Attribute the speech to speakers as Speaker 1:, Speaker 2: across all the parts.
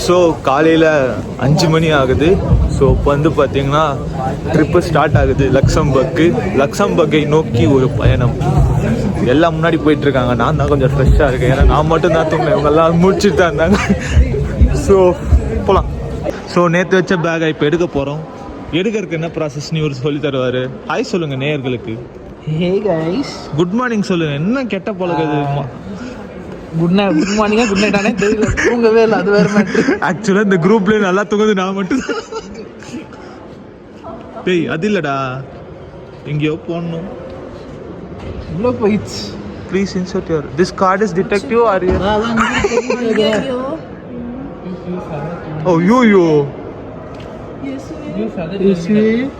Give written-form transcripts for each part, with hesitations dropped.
Speaker 1: So காலையில் 5 மணி ஆகுது. So இப்போ வந்து பார்த்தீங்கன்னா ட்ரிப்பு ஸ்டார்ட் ஆகுது லக்சம்பர்க்கை நோக்கி ஒரு பயணம். எல்லாம் முன்னாடி போயிட்டுருக்காங்க. நான் தான் கொஞ்சம் ஃப்ரெஷ்ஷாக இருக்கேன், ஏன்னா நான் மட்டும் தான் தூங்கினேன், இவங்கெல்லாம் முடிச்சுட்டு தான் இருந்தாங்க. ஸோ போகலாம். ஸோ நேற்று வச்ச பேக்கை இப்போ எடுக்க போகிறோம். எடுக்கிறதுக்கு என்ன ப்ராசஸ்ன்னு இவர் சொல்லி தருவார். ஹாய் சொல்லுங்கள் நேயர்களுக்கு.
Speaker 2: ஹே கைஸ்,
Speaker 1: குட் மார்னிங் சொல்லுங்கள். என்ன கெட்ட பழகுது.
Speaker 2: குட் மார்னிங்கா குட் நைட்டானே தெரியல, தூங்கவே இல்லை. அது வேற மேட்ரு.
Speaker 1: ஆக்சுவலாக இந்த குரூப்லேயே நல்லா தூங்குது நான் மட்டும். டேய் அது இல்லைடா, எங்கேயோ போடணும்.
Speaker 2: இவ்வளோ போயிடுச்சு.
Speaker 1: Please insert your this card is detective are you. Oh you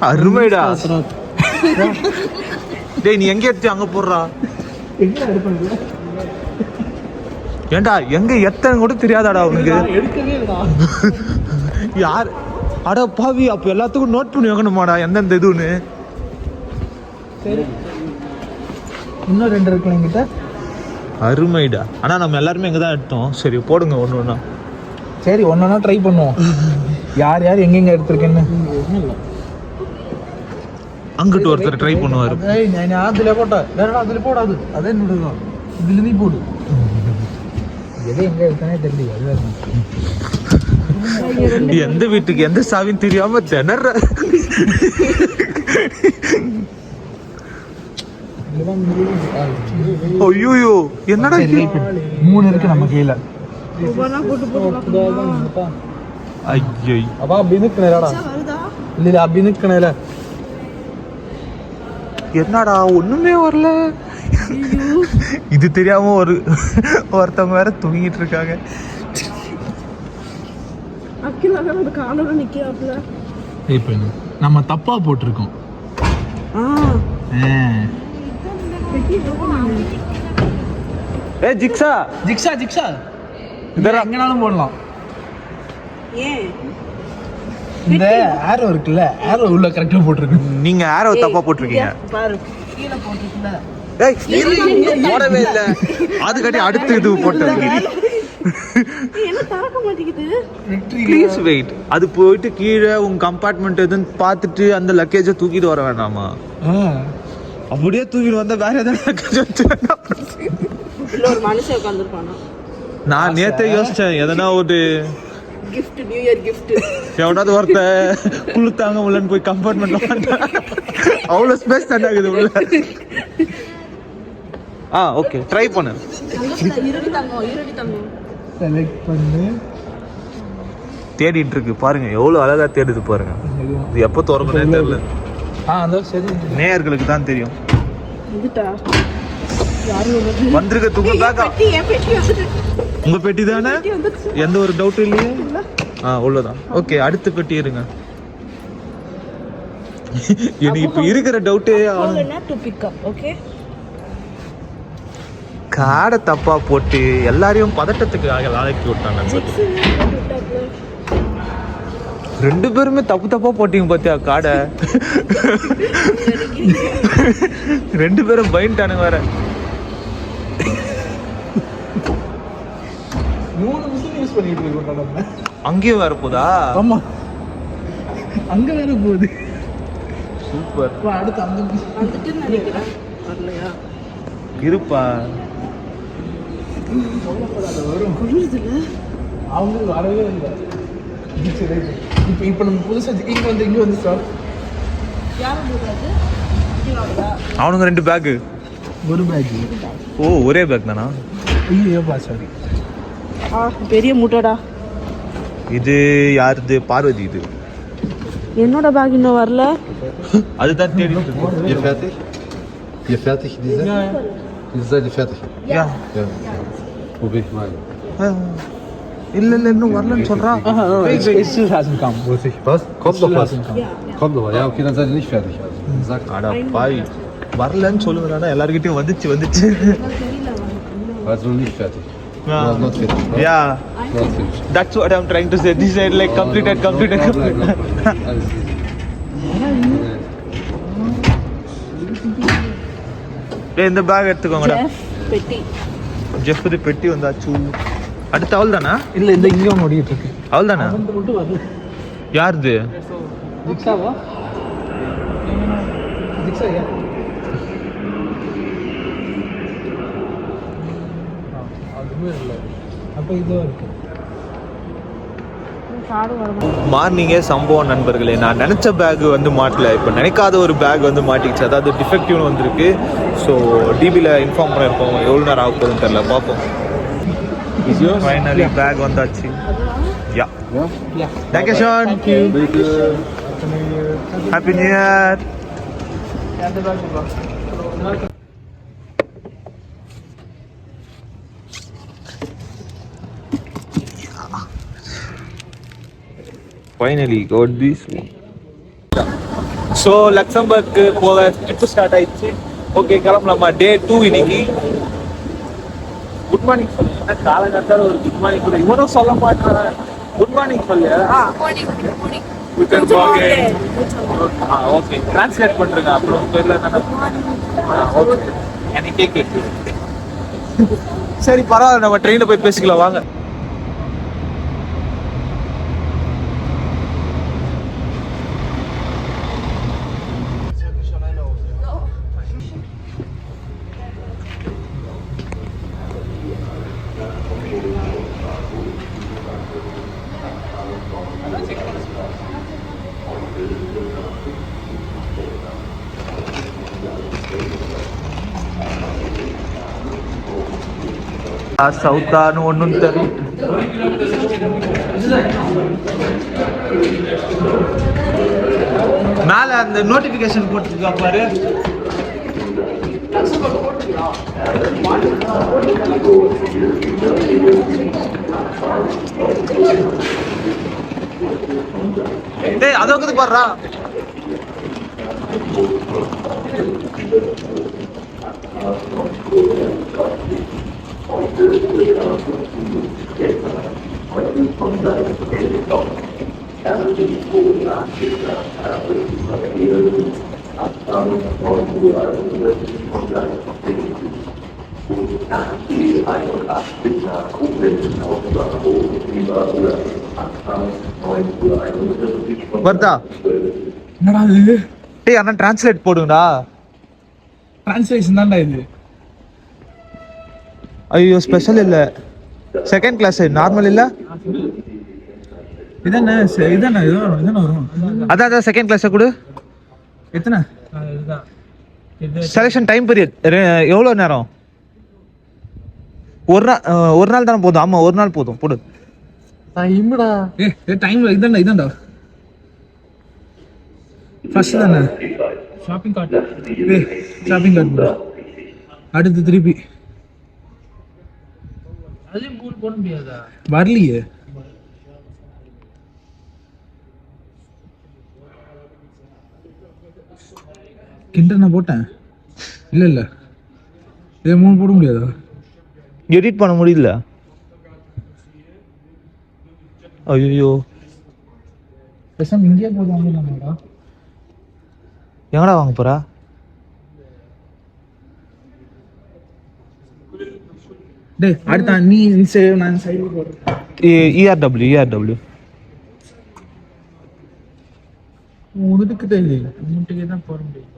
Speaker 1: அருமைடா. டேய் நீ எங்க எடுத்து அங்க போடுறா. ஏண்டா எங்க எத்தனை கூட தெரியாதாடா உனக்கு? யார் அடா பாவி, அப்ப எல்லாத்துக்கும் நோட் பண்ணி வைக்கணுமாடா எந்தெந்த இதுன்னு.
Speaker 2: இன்னும் 2 இருக்குல்ல என்கிட்ட.
Speaker 1: அருமைடா. ஆனா நம்ம எல்லாருமே இங்க தான் எடுத்தோம். சரி போடுங்க ஒன்று ஒன்றா.
Speaker 2: சரி ஒன்றா ட்ரை பண்ணுவோம். யார் யார் எங்கெங்க எடுத்திருக்கேன்னு.
Speaker 1: அங்கிட்டு ஒருத்தர் ட்ரை பண்ணுவாரு.
Speaker 2: நான் அதுல போட்டேன், வேறடா அதுல போடாது. அதே என்னோட இதுல நீ போடு. எதை எங்க எடுத்தானே தெரியல. அது வேற
Speaker 1: எந்த வீட்டுக்கு எந்த சாவின்னு தெரியாம திணற. ஐயோ என்னடா
Speaker 2: 3 இருக்கு நம்ம கையில.
Speaker 1: ஐயோ
Speaker 2: அப்பா அப்படி நிக்கனேடா. இல்ல அப்படி நிக்கனேல.
Speaker 1: என்னடா ஒண்ணுமே வரல. இது தெரியாம ஒருத்தவங்க வேற தூங்கிட்டு இருக்காங்க.
Speaker 2: இப்போ நம்ம தப்பா போட்டிருக்கோம்.
Speaker 1: ஏ ஜிக்ஸா
Speaker 2: ஜிக்ஸா ஜிக்ஸா
Speaker 1: இதெல்லாம்
Speaker 2: எங்கனாலும் போடலாம். இந்த ஆரோ இருக்குல்ல, ஆரோ உள்ள கரெக்டா போட்டுருக்கு.
Speaker 1: நீங்க ஆரோ தப்பா போட்டிருக்கீங்க.
Speaker 2: பாரு கீழ போட்டுருக்குல.
Speaker 1: ஏய் போடவே இல்ல. அது கட்டி அடுத்து இது போட்டுருக்கீங்க.
Speaker 3: என்ன தரக்க மாட்டேங்குது.
Speaker 1: Please wait. அது போயிட்டு கீழே உங்க கம்பார்ட்மெண்ட் எதுன்னு பார்த்துட்டு அந்த லக்கேஜை தூக்கிட்டு வர வேண்டாமா? அப்படியே தூக்கிட்டு வந்தா வேற ஏதாவது லக்கேஜ் வச்சு
Speaker 3: இல்ல ஒரு மனுஷன் உட்கார்ந்திருப்பானா.
Speaker 1: நான் நேத்தே யோசிச்சேன் எதனா ஒரு
Speaker 3: கிஃப்ட், நியூ இயர் கிஃப்ட்.
Speaker 1: எவனாவது ஒருத்த குளுத்தாங்க உள்ளன்னு போய் கம்பார்ட்மெண்ட் அவ்வளோ ஸ்பேஸ் தானே ஆகுது உள்ள. ஓகே ட்ரை பண்ணு.
Speaker 3: இருடி தங்கம்
Speaker 2: செலக்ட் பண்ணு.
Speaker 1: தேடிட்டு இருக்கு பாருங்க, எவ்வளவு அழகா தேடுது பாருங்க. இது எப்போ திறக்குறே தெரியல.
Speaker 2: அந்த சரி
Speaker 1: நேயர்களுக்கு தான் தெரியும்.
Speaker 3: வந்துட்டா யாரு
Speaker 1: வந்திருக்க துங்க பேக்கா.
Speaker 3: பெட்டி வந்துட்டு.
Speaker 1: உங்க பெட்டி தானே, எந்த ஒரு டவுட்டும் இல்லையே. உள்ளதான். ஓகே அடுத்த பெட்டி இருங்க. எனக்கு இப்ப இருக்கிற டவுட்டே
Speaker 3: டு பிக் அப். ஓகே
Speaker 1: காடை தப்பா போட்டு எல்லாரையும் பதட்டத்துக்கு ஆளாக்கி விட்டாங்க. 2 பேருமே தப்பா போட்டீங்க பாத்தியா காடை. 2 பேரும் பயன்ட்டானுங்க வேற.
Speaker 2: 3 மிஷின் யூஸ் பண்ணிட்டு இருக்கோம் நம்ம.
Speaker 1: அங்கேயும் வேற போதா?
Speaker 2: ஆமா அங்க வேற போகுது.
Speaker 1: சூப்பர்.
Speaker 2: அடுத்து அந்த
Speaker 3: வந்துட்டு நினைக்கிறேன். வரலையா?
Speaker 1: இருப்பா.
Speaker 3: குளிருதுல.
Speaker 2: அவங்க வரவே இல்லை. இப்போ நம்ம புதுசா இங்க வந்து சார்
Speaker 3: யாரு போறாது?
Speaker 1: அவனுங்க 2 பேக்.
Speaker 2: ஒரு பேக்.
Speaker 1: ஒரே பேக் தானா?
Speaker 2: ஐயோப்பா சாரி.
Speaker 3: பெரிய மூட்டைடா
Speaker 1: இது. யாருது? பார்வதி. இது
Speaker 3: என்னோட பேக் இன்னும் வரல.
Speaker 1: அதுதான் தேடிட்டு இருக்கோம்.
Speaker 4: Ihr fertig? Ihr fertig, diese?
Speaker 2: Ja.
Speaker 4: Seid ihr fertig?
Speaker 1: யா.
Speaker 4: Ja. Probier ich mal.
Speaker 1: இல்ல இன்னும் வரலன்னு சொல்றான்.
Speaker 2: It still hasn't come.
Speaker 4: Muss ich was? Kommt noch was?
Speaker 3: Ja.
Speaker 4: Kommt noch was. Ja, okay, dann seid ihr nicht fertig. Also, sagt,
Speaker 1: அட பாய் வரலன்னு சொல்லுங்கடா. எல்லார்கிட்டயும் வந்துச்சு.
Speaker 4: also noch nicht fertig.
Speaker 1: Ja.
Speaker 4: Not fertig. No?
Speaker 1: Yeah
Speaker 4: Not finished.
Speaker 1: that's what I'm trying to say. This is like completed.
Speaker 4: No problem, no problem. Alles gut.
Speaker 1: இந்த back எடுத்துக்கோங்கடா.
Speaker 3: பெட்டி.
Speaker 1: ஜெஃப்து பெட்டி வந்தாச்சு. அடுத்து அவள் தானா?
Speaker 2: இல்லை இந்த இங்கே ஒன்று ஓடிட்டு இருக்கு.
Speaker 1: அவள் தானே?
Speaker 2: மட்டும் வருது.
Speaker 1: யாருது?
Speaker 2: திக்ஷாவா? திக்ஷா ஏன் அதுவே இல்லை. அப்போ இதுவாக இருக்கு.
Speaker 1: மார்னிங்கே சம்பவம் நண்பர்களே. நான் நினச்ச பேக் வந்து மாட்டல, இப்போ நினைக்காத ஒரு பேக் வந்து மாட்டிக்கிச்சு. அதாவது டிஃபெக்டிவ்னு வந்திருக்கு. ஸோ டிபியில் இன்ஃபார்ம் பண்ணியிருக்கோம். எவ்வளோ நேரம் ஆக போகுதுன்னு தெரில, பார்ப்போம். ஃபைனலி பேக் வந்தாச்சு. Yeah thank you Shaan. Happy new year. Finally got this one. So லக்சம்பர்க்கு போக ட்ரிப் ஸ்டார்ட் ஆயிடுச்சு. ஓகே கிளம்பலாமா? Day 2 இன்னைக்கு. குட் மார்னிங் சொல்லுங்க. காலங்காத்தால ஒரு குட் மார்னிங் கூட இவனும் சொல்ல மாட்டான். குட் மார்னிங் சொல்லு. We can go again. Okay translate பண்றேங்க. அப்புறம் பேர்ல என்ன? ஓகே எனக்கு கேக்கு. சரி பரவாயில்ல, நம்ம ட்ரெயின்ல போய் பேசிக்கலாம் வாங்க. சவுத்தான்னு ஒன்றும் தெரியும். மேல அந்த நோட்டிபிகேஷன் போட்டுருக்கா பாரு. டேய் அதோக்கு பாடுறா. வருதா?
Speaker 2: என்னடா இது?
Speaker 1: டேய் அண்ணா டிரான்ஸ்லேட் போடுங்கடா.
Speaker 2: டிரான்ஸ்லேஷன் தான்டா இது.
Speaker 1: ஐயோ ஸ்பெஷல் இல்ல, செகண்ட் கிளாஸ் நார்மல் இல்ல.
Speaker 2: இதானே இதானே இதானே வரும்.
Speaker 1: அதான் செகண்ட் கிளாஸ் கொடு.
Speaker 2: எத்தனை?
Speaker 1: செலெக்ஷன் டைம் பீரியட் எவ்வளோ நேரம்? ஒரு நாள் தானே போதும். ஆமா ஒரு நாள் போதும், போடு.
Speaker 2: டைம்டா. டைம் இதான்டா இதான்டா. ஃபர்ஸ்ட் தானே ஷாப்பிங் கார்ட். ஷாப்பிங் கார்ட் அடுத்து திருப்பி அதையும் மூணு போட முடியாதா? வரலையே. கிண்டர் நான் போட்டேன். இல்லை இல்லை இதை மூணு போட முடியாதா?
Speaker 1: எடிட் பண்ண முடியல. ஐயோ
Speaker 2: பேசாம இந்தியா போது வாங்கலாமாடா?
Speaker 1: எங்கடா வாங்க போறா?
Speaker 2: டேய் அடுத்த நீ நான் சைடுல போடுறேன்.
Speaker 1: ERW
Speaker 2: உனக்கு தெரியல. உன்கிட்ட தான் போட முடியும்.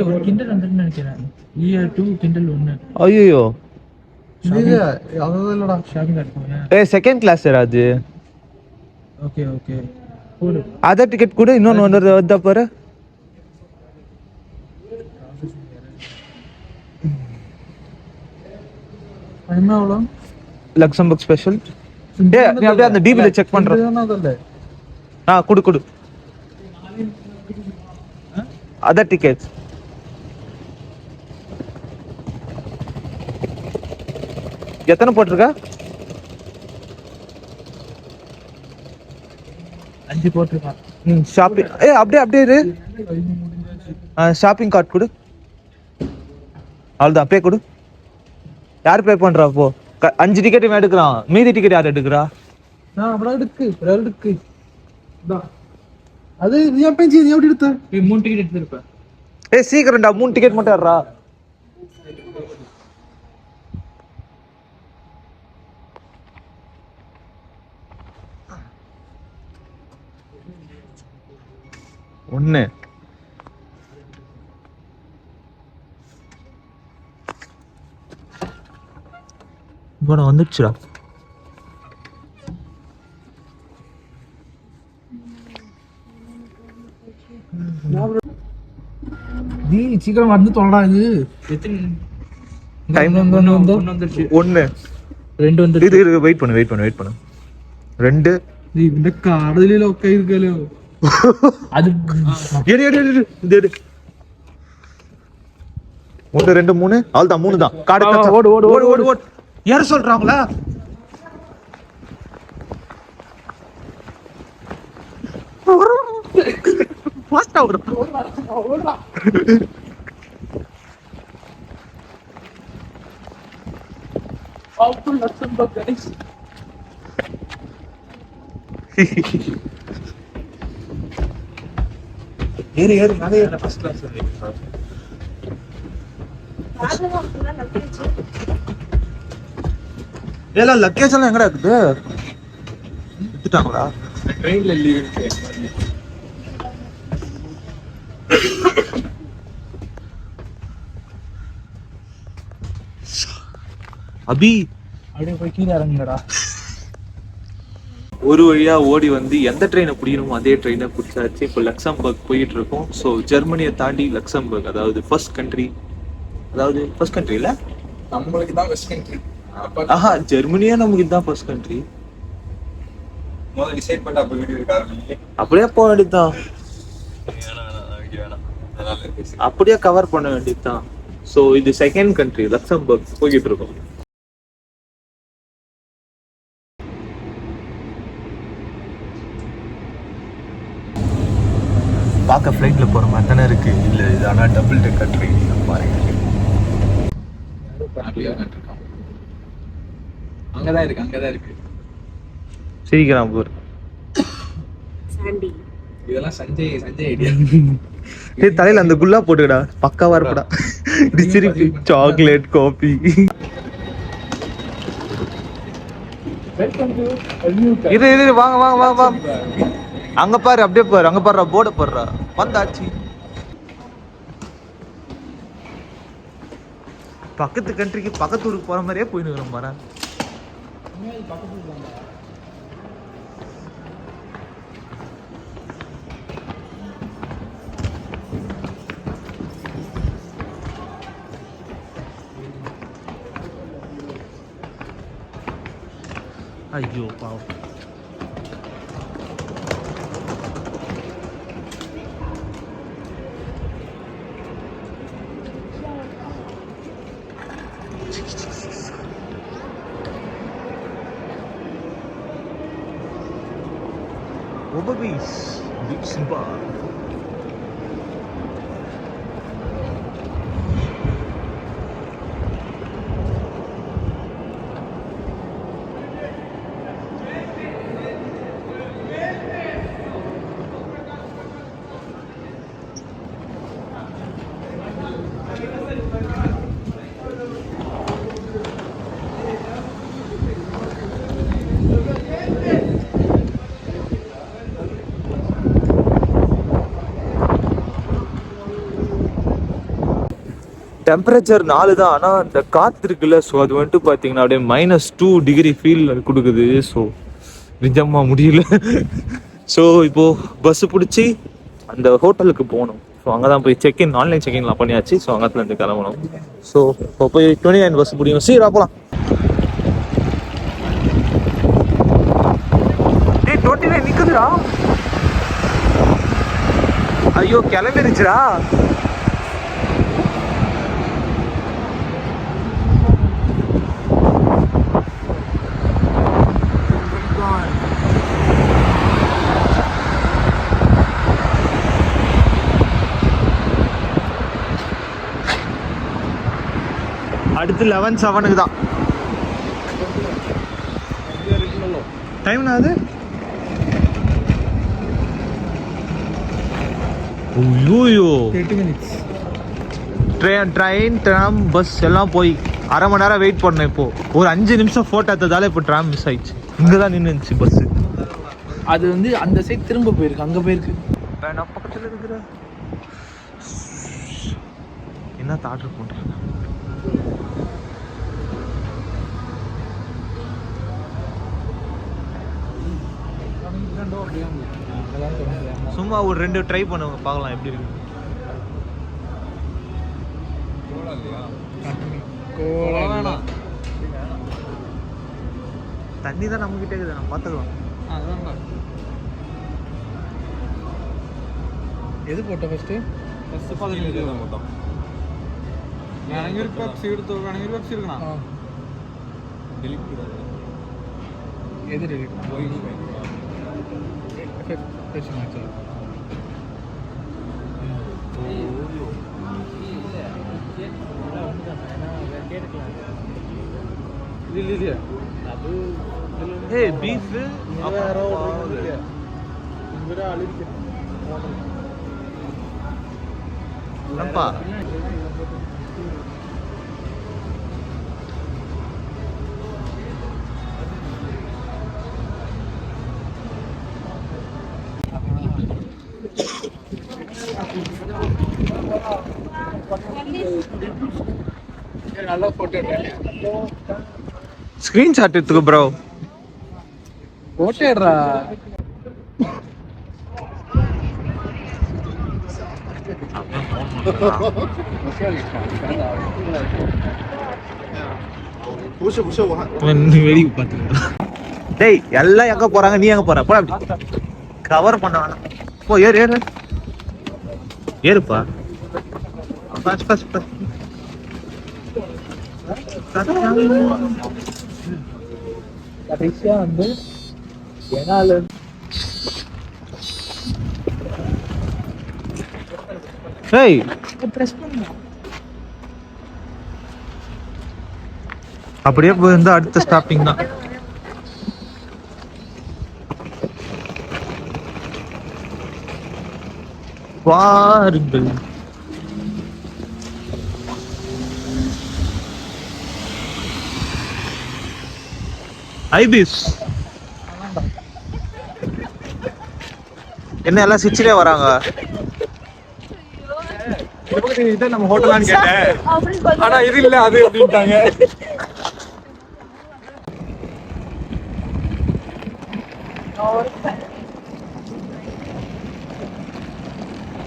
Speaker 2: ஒரு கிண்டல் வந்துன்னு நினைக்கிறேன். ER2 கிண்டல் 1.
Speaker 1: ஐயோ
Speaker 2: இது அதான் இல்லடா ஷாப்பிங் கார்ட் போங்க.
Speaker 1: ஏய் செகண்ட் கிளாஸ் அது.
Speaker 2: ஓகே ஓகே போடு.
Speaker 1: அதர் டிக்கெட் கூட இன்னொன்று வந்தா பாரு.
Speaker 2: என்ன அவ்வளோ?
Speaker 1: Luxembourg special. டேய் நீ அப்படியே அந்த டிபில செக் பண்ற. குடு அதர் டிக்கெட்ஸ். எத்தனை போட்டிருக்கா?
Speaker 2: 5 போட்டிருக்கான்.
Speaker 1: ஷாப்பிங் அப்படியே இரு. ஷாப்பிங் கார்ட் கொடு. அவ்வளோதான், பே கொடு. யார் பே பண்றா? போ 5 டிக்கெட் எடுக்கிறான். மீதி டிக்கெட் யார் எடுக்கிறா?
Speaker 2: அப்படியே எடுக்கு. அது நீ எப்படி எடுத்த? 3 டிக்கெட் எடுத்துருப்பேன்.
Speaker 1: சீக்கிரம்டா 3 டிக்கெட் மட்டும் ஏறா. 1 இவனை வந்துடுச்சுடா.
Speaker 2: நீ சீக்கிரம் வந்து தொலைடா. இது
Speaker 1: டைம்
Speaker 2: வந்துருச்சு.
Speaker 1: 1
Speaker 2: 2 வந்து
Speaker 1: இது வெயிட் பண்ணு 2
Speaker 2: இந்த கடலில ஒக்க இருக்கலோ. அது
Speaker 1: எடு இது 1 2 3 அவ்வளவுதான் 3 தான். காடு ஓடு யார சொல்றாங்களா? ஃபாஸ்டா ஓடுறா. ஏறு மேலே ஏறு ஃபர்ஸ்ட் கிளாஸ். ஏல லக்கேஜ் எல்லாம் எங்கடா இருக்குது? விட்டுட்டாங்களா?
Speaker 2: ட்ரெயின்ல லீவ்.
Speaker 1: அபி
Speaker 2: அப்படியே போய் கீழே இறங்குங்கடா.
Speaker 1: ஒரு வழியா ஓடி வந்து எந்த ட்ரெயினை பிடிக்கணுமோ அதே ட்ரெயினை பிடிச்சாச்சு. இப்போ லக்சம்பர்க் போயிட்டு இருக்கோம். ஸோ ஜெர்மனியை தாண்டி லக்சம்பர்க், அதாவது ஃபர்ஸ்ட் கண்ட்ரி இல்ல,
Speaker 2: நம்மளுக்கு தான் வெஸ்ட் கண்ட்ரி.
Speaker 1: ஆஹா ஜெர்மனியே நமக்கு இதுதான் ஃபர்ஸ்ட் கண்ட்ரி.
Speaker 4: முதல்ல டிசைட் பண்ண அப்ப வீடியோ இருக்காரு.
Speaker 1: அப்படியே போக வேண்டியதுதான், அப்படியே கவர் பண்ண வேண்டியதுதான். ஸோ இது செகண்ட் கண்ட்ரி லக்சம்பர்க் போய்கிட்டு இருக்கோம். பார்க்க ஃப்ளைட்ல போற மாதிரி தானே இருக்கு. இல்ல இது ஆனா டபுள் டெக்கர் ட்ரெயின் பாருங்க.
Speaker 2: அங்கதான் இருக்கு.
Speaker 1: சிரிக்கிறான் போர்.
Speaker 2: இதெல்லாம் சஞ்சய் ஐடியா.
Speaker 1: டேய் தலையில அந்த குல்லா போட்டுடா, பக்காவா இருப்படா. இது சிரிப்பு. Chocolate coffee. இது வாங்க. அங்க பாரு, அப்படியே பாரு, அங்க பாரு, போர்ட போடுறா. வந்தாச்சு. பக்கத்து கண்ட்ரிக்கு பக்கத்து ஊருக்கு போற மாதிரியே போயின்னு இருக்கிறோம் பாரு. ஐயோ பாவம். Oberbies, Beats Bar. டெம்பரேச்சர் 4 தான், ஆனால் இந்த காற்று இருக்குல்ல, ஸோ அது வந்துட்டு பார்த்தீங்கன்னா அப்படியே -2 டிகிரி ஃபீல் கொடுக்குது. ஸோ நிஜமாக முடியல. ஸோ இப்போது பஸ்ஸு பிடிச்சி அந்த ஹோட்டலுக்கு போகணும். ஸோ அங்கே தான் போய் செக்இன், ஆன்லைன் செக்இன்லாம் பண்ணியாச்சு. ஸோ அங்கேருந்து கிளம்பணும். ஸோ இப்போ போய் 29 பஸ் பிடிக்கும். சீரா போகலாம். 29 நிற்குதுடா. ஐயோ கிளம்பிருச்சுடா. அடுத்து 11:07 தான் டைம். அது ஐயோ
Speaker 2: 30 minutes.
Speaker 1: ட்ரெயின் ட்ராம் பஸ் எல்லாம் போய் அரை மணி நேரம் வெயிட் பண்ணேன். இப்போ ஒரு 5 நிமிஷம் ஃபோட்டோ எடுத்ததால இப்போ ட்ராம் மிஸ் ஆயிடுச்சு. இங்கே தான் நின்றுச்சு பஸ்ஸு.
Speaker 2: அது வந்து அந்த சைடு திரும்ப போயிருக்கு, அங்கே போயிருக்கு.
Speaker 1: நான் பக்கத்தில் இருக்கிற என்ன ஆர்டர் போட்டுருக்கேன். சும்மா ஒரு 2 ட்ரை பண்ணுங்க பார்க்கலாம் எப்படி இருக்கு. தண்ணி தான் நம்ம கிட்டே இருக்குது, நம்ம பார்த்துக்கலாம்.
Speaker 2: எது போட்ட ஃபர்ஸ்ட் 15 தான் மொத்தம். வேணுங்கிற பெப்சி எடுத்து வேணுங்கிற பெப்சி இருக்குண்ணா. டெலிட் எது டெலிட் பெப்சி மாச்சு. இல்லையா அது
Speaker 1: ஏய் பீஃப் அப்பா
Speaker 2: நல்லா போட்டோ
Speaker 1: ஸ்கிரீன்ஷாட் எடுத்துக்கோ ப்ரோ.
Speaker 2: போட்டோ எடுறா.
Speaker 1: வெடி பார்த்துக்கோ. டேய் எல்லாம் எங்க போறாங்க, நீ எங்க போற? போ அப்படி கவர் பண்ண வேணாம். போ ஏறு ஏறு ஏறுப்பா. ஃபர்ஸ்ட் ஃபர்ஸ்ட் ஃபர்ஸ்ட்
Speaker 2: கடைசியா வந்து என்னால
Speaker 1: ஏய்
Speaker 2: பிரஸ் பண்ணு.
Speaker 1: அப்படியே போயிருந்தா அடுத்த ஸ்டாப்பிங் தான். வாருங்கள். ஐபிஸ் என்ன எல்லாம் சிச்சிலே வராங்க.
Speaker 2: இதை நம்ம ஹோட்டலான்னு கேட்டேன், ஆனா இது இல்ல அது அப்படின்ட்டாங்க.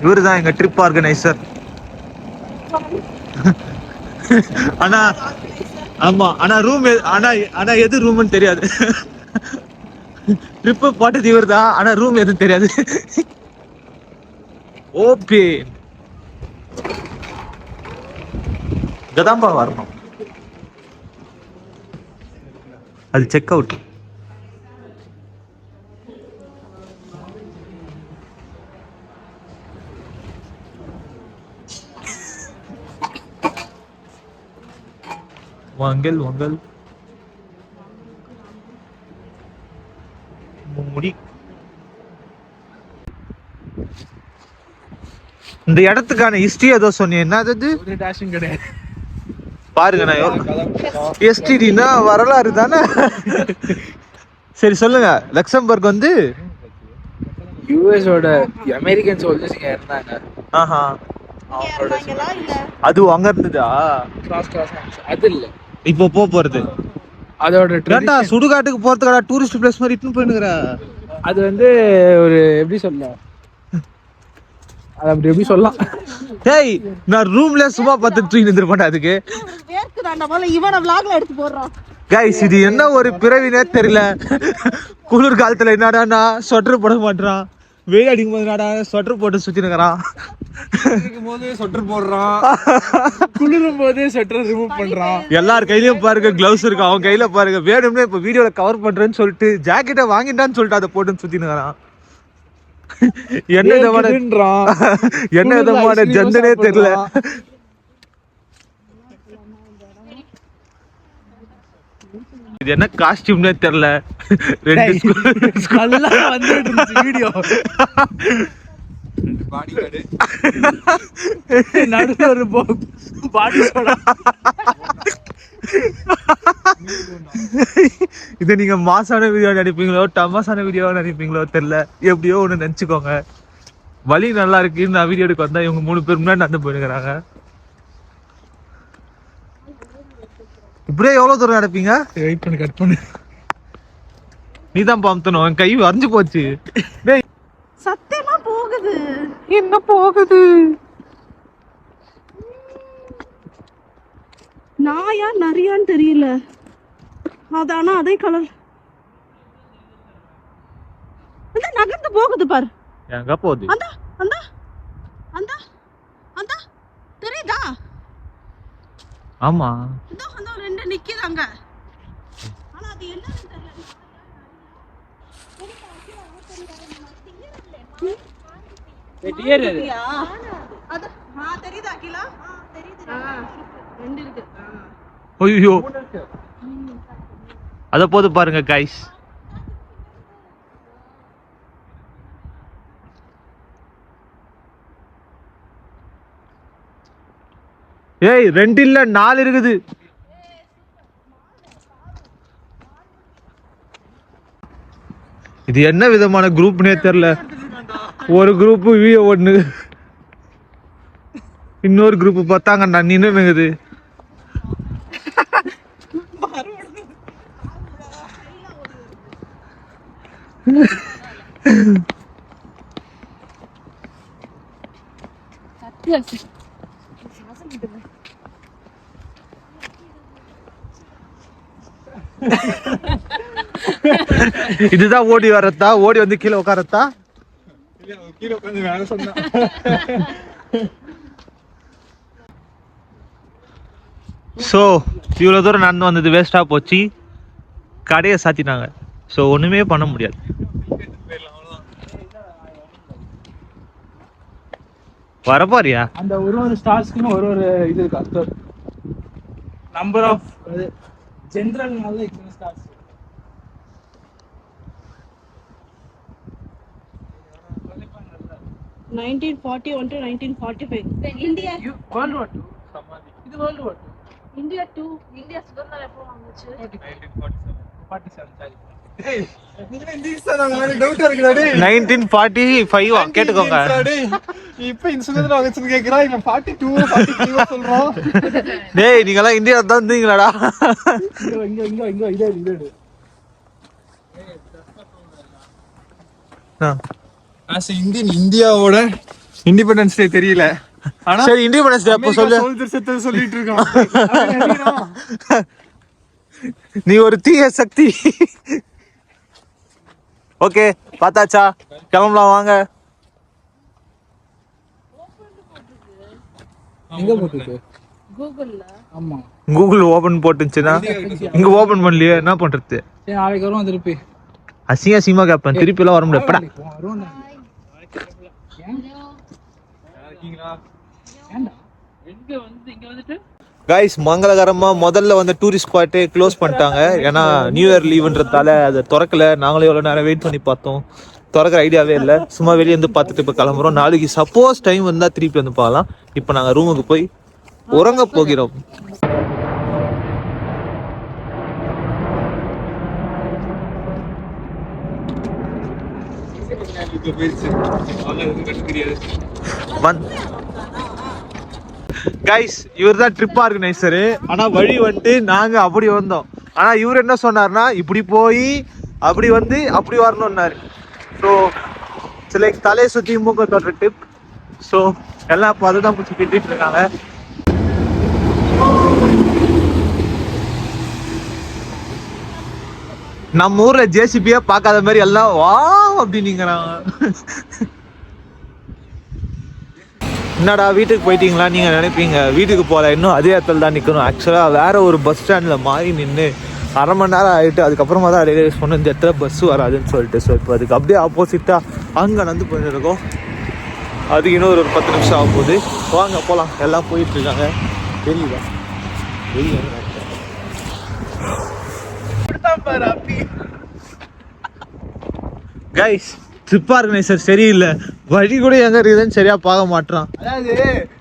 Speaker 1: இவருதான் எங்க ட்ரிப் ஆர்கனைசர். ஆனா ஆமா ஆனா ரூம் ஆனா எது ரூம்னு தெரியாது. ட்ரிப் போட்டது இவர் தான், ஆனா ரூம் எதுவும் தெரியாது. ஓபே கதாம்பா வரணும். அது செக் அவுட். வாங்கல் வாங்கல் முடி. இந்த இடத்துக்கான ஹிஸ்டரி ஏதோ சொன்னீங்க, என்ன அது?
Speaker 2: ஒரு டேஷிங் கிடையாது
Speaker 1: பாருங்க. நான் எஸ்டிடினா வரலாறு தானே. சரி சொல்லுங்க. லக்சம்பர்க் வந்து
Speaker 2: யுஎஸோட அமெரிக்கன் சோல்ஜர்ஸ் இங்க இருந்தாங்க.
Speaker 1: ஆஹா
Speaker 3: இறந்தாங்களா இல்ல
Speaker 1: அது அங்க இருந்ததா?
Speaker 2: கிராஸ் அது இல்ல
Speaker 1: இப்போ போறது
Speaker 2: அதோட
Speaker 1: ஏன்டா சுடுகாட்டுக்கு போறதுக்கான டூரிஸ்ட் பிளேஸ் மாதிரி இட்டுன்னு போயினுக்குற.
Speaker 2: அது வந்து ஒரு எப்படி சொல்ல, அது அப்படி எப்படி சொல்லலாம்.
Speaker 1: டேய் நான் ரூம்ல சும்மா பார்த்து தூக்கி நின்றுப்பேன். அதுக்கு
Speaker 3: வேர்க்கு தாண்டா போல இவனை vlogல எடுத்து போடுறான்.
Speaker 1: கைஸ் இது என்ன ஒரு பிறவினே தெரியல. குளிர் காலத்துல என்னடா ஸ்வெட்டர் போட மாட்டான், வெயில் அடிக்கும் போது என்னடா ஸ்வெட்டர் போட்டு சுத்தி நிக்கிறான்.
Speaker 2: போது ஸ்வெட்டர் போடுறான், குளிரும் போது ஸ்வெட்டர் ரிமூவ் பண்றான்.
Speaker 1: எல்லார் கையிலயும் பாருங்க கிளவுஸ் இருக்கு, அவன் கையில பாருங்க. வேணும்னே இப்ப வீடியோல கவர் பண்றேன்னு சொல்லிட்டு ஜாக்கெட்டை வாங்கிட்டான்னு சொல்லிட்டு அதை போட்டுன்னு சுத்தி நிக்கிறான். என்ன விதமான ஜந்தனே தெரியல. இது என்ன காஸ்டியூம்னே தெரியல.
Speaker 2: வீடியோ நடுவில் ஒரு பாடி சோடா.
Speaker 1: இதை நீங்க மாசான வீடியோ நினைப்பீங்களோ டமாசான வீடியோ நினைப்பீங்களோ தெரியல. எப்படியோ ஒண்ணு நினைச்சுக்கோங்க. வழி நல்லா இருக்கு. நான் வீடியோ எடுக்க வந்தா இவங்க 3 பேர் முன்னாடி நடந்து போயிருக்கிறாங்க. இப்படியே எவ்வளவு தூரம் நடப்பீங்க?
Speaker 2: வெயிட் பண்ணி கட் பண்ணு.
Speaker 1: நீதான் பாம்பத்தணும், என் கை வரைஞ்சு போச்சு.
Speaker 3: சத்தியமா போகுது.
Speaker 1: என்ன போகுது?
Speaker 3: நாயா நரியான்னு தெரியல. அதானா அதே கலர். அந்த நகர்ந்து போகுது பாரு.
Speaker 1: எங்க போகுது?
Speaker 3: அந்த அந்த அந்த அந்த தெரியுதா?
Speaker 1: ஆமா,
Speaker 3: இதோ அந்த 2 நிக்குதாங்க. ஆனா அது என்னன்னு தெரியல. அது தெரியுதா அகிலா? தெரியுது. 2 இருக்கு.
Speaker 1: ஐயோ அத போது பாருங்க கைஸ். ஏய் 2 இல்ல 4 இருக்குது. இது என்ன விதமான குரூப்னே தெரியல. ஒரு குரூப் வீடியோ ஒண்ணு, இன்னொரு குரூப் பார்த்தாங்க நான் நின்னுங்குது. இதுதான் ஓடி வரத்தா? ஓடி வந்து கீழே உட்காரத்தா?
Speaker 2: கீழே உட்காந்து வேலை சொன்னா.
Speaker 1: ஸோ இவ்வளோ தூரம் நடந்து வந்தது வேஸ்ட்டாக போச்சு. கடையை சாத்திட்டாங்க. ஸோ ஒன்றுமே பண்ண முடியாது. வரப்போறியா?
Speaker 2: அந்த ஒரு ஸ்டார்ஸ்க்குன்னு ஒரு இது இருக்கு. அர்த்தம் நம்பர் ஆஃப் ஜென்ரல்னால இத்தனை stars.
Speaker 3: 1941 to 1945. India.
Speaker 2: World War II. இது World War II.
Speaker 3: India 2. India சுதந்திரம் எப்போ வந்துச்சு?
Speaker 2: 1947. சரி. ஏய், நீங்க இந்தியன்ஸ் தான? எனக்கு டவுட் இருக்குடா டேய்.
Speaker 1: 1945 கேட்டுக்கோங்க.
Speaker 2: இப்போ இந்த சுதந்திரம் வந்துச்சு கேக்குறா. இவன் 42 43 சொல்றான்.
Speaker 1: டேய் நீங்க எல்லாம் இந்தியா தான் இருந்தீங்களாடா?
Speaker 2: இங்க இது. ஆஸ் இந்தியன் இந்தியாவோட இண்டிபெண்டன்ஸ் டே தெரியல. ஆனா
Speaker 1: சரி இண்டிபெண்டன்ஸ் டே அப்போ சொல்லு.
Speaker 2: சோல்ஜர் செத்து சொல்லிட்டு இருக்கான்.
Speaker 1: நீ ஒரு தீய சக்தி. ஓகே பார்த்தாச்சா? கிளம்பலாம் வாங்க.
Speaker 2: எங்க போட்டுருக்கு?
Speaker 3: கூகுள்ல.
Speaker 2: ஆமா,
Speaker 1: கூகுள் ஓபன் போட்டுச்சுன்னா இங்க ஓபன் பண்ணலையே என்ன பண்றது?
Speaker 2: சரி நாளைக்கு வருவோம் திருப்பி.
Speaker 1: அசிங்கமா கேட்பேன், திருப்பி எல்லாம் வர முடியாது. கைஸ் மங்களகரமா முதல்ல வந்து டூரிஸ்ட் ஸ்பாட்டே க்ளோஸ் பண்ணிட்டாங்க. ஏன்னா நியூ இயர் லீவுன்றதால அதை திறக்கல. நாங்களே எவ்வளோ நேரம் வெயிட் பண்ணி பார்த்தோம், திறக்கிற ஐடியாவே இல்லை. சும்மா வெளியே வந்து பார்த்துட்டு இப்போ கிளம்புறோம். நாளைக்கு சப்போஸ் டைம் வந்தால் திருப்பி வந்து பார்க்கலாம். இப்போ நாங்கள் ரூமுக்கு போய் உறங்க போகிறோம். கைஸ் இவர் தான் ட்ரிப் ஆர்கனைசரு. ஆனா வழி வந்துட்டு நாங்க அப்படி வந்தோம். ஆனா இவர் என்ன சொன்னார்னா இப்படி போய் அப்படி வந்து அப்படி வரணும்னாரு. ஸோ சில தலையை சுற்றி மூக்க தொடுற ட்ரிப். ஸோ எல்லாம் இப்போ அதுதான் பிடிச்சி கிட்டிட்டு இருக்காங்க. நம்ம ஊர்ல ஜேசிபியா பார்க்காத மாதிரி எல்லாம் வா அப்படின்னுங்கிறாங்க. என்னடா வீட்டுக்கு போயிட்டீங்களா நீங்க நினைப்பீங்க. வீட்டுக்கு போகல, இன்னும் அதே இடத்துல தான் நிற்கணும். ஆக்சுவலாக வேற ஒரு பஸ் ஸ்டாண்டில் மாறி நின்று 1/2 மணி நேரம் ஆகிட்டு அதுக்கப்புறமா தான் ரியலைஸ் பண்ண இந்த இடத்துல பஸ் வராதுன்னு சொல்லிட்டு. ஸோ இப்போ அதுக்கு அப்படியே ஆப்போசிட்டாக அங்கே நடந்து போயிட்டு இருக்கோம். அதுக்கு இன்னும் ஒரு 10 நிமிஷம் ஆகும் போது. வாங்க போகலாம். எல்லாம் போயிட்டு இருக்காங்க. தெரியுதா வெளியே கைஸ் ட்ரிப் ஆர்கனைசர் சரியில்லை. வழி கூட எங்க இருக்குதுன்னு சரியா பார்க்க மாட்டான்.
Speaker 2: அதாவது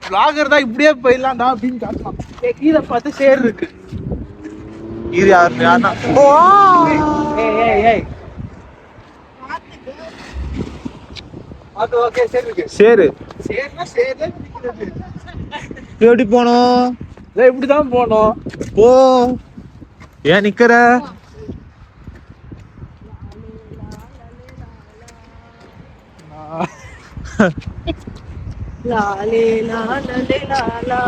Speaker 2: vlogger தான் இப்படியே போயிடலாம்டா அப்படின்னு காட்டுறான். கீழே பார்த்து சேர் இருக்கு.
Speaker 1: இது யாருன்னா
Speaker 2: அது ஓகே சரி
Speaker 1: சேரு
Speaker 2: சேர்னா சேர்ல நிக்கிறது.
Speaker 1: எப்படி போனோம்?
Speaker 2: இப்படிதான் போனோம்.
Speaker 1: போ. ஏன் நிக்கிற?
Speaker 3: லாலே லாலே லாலா.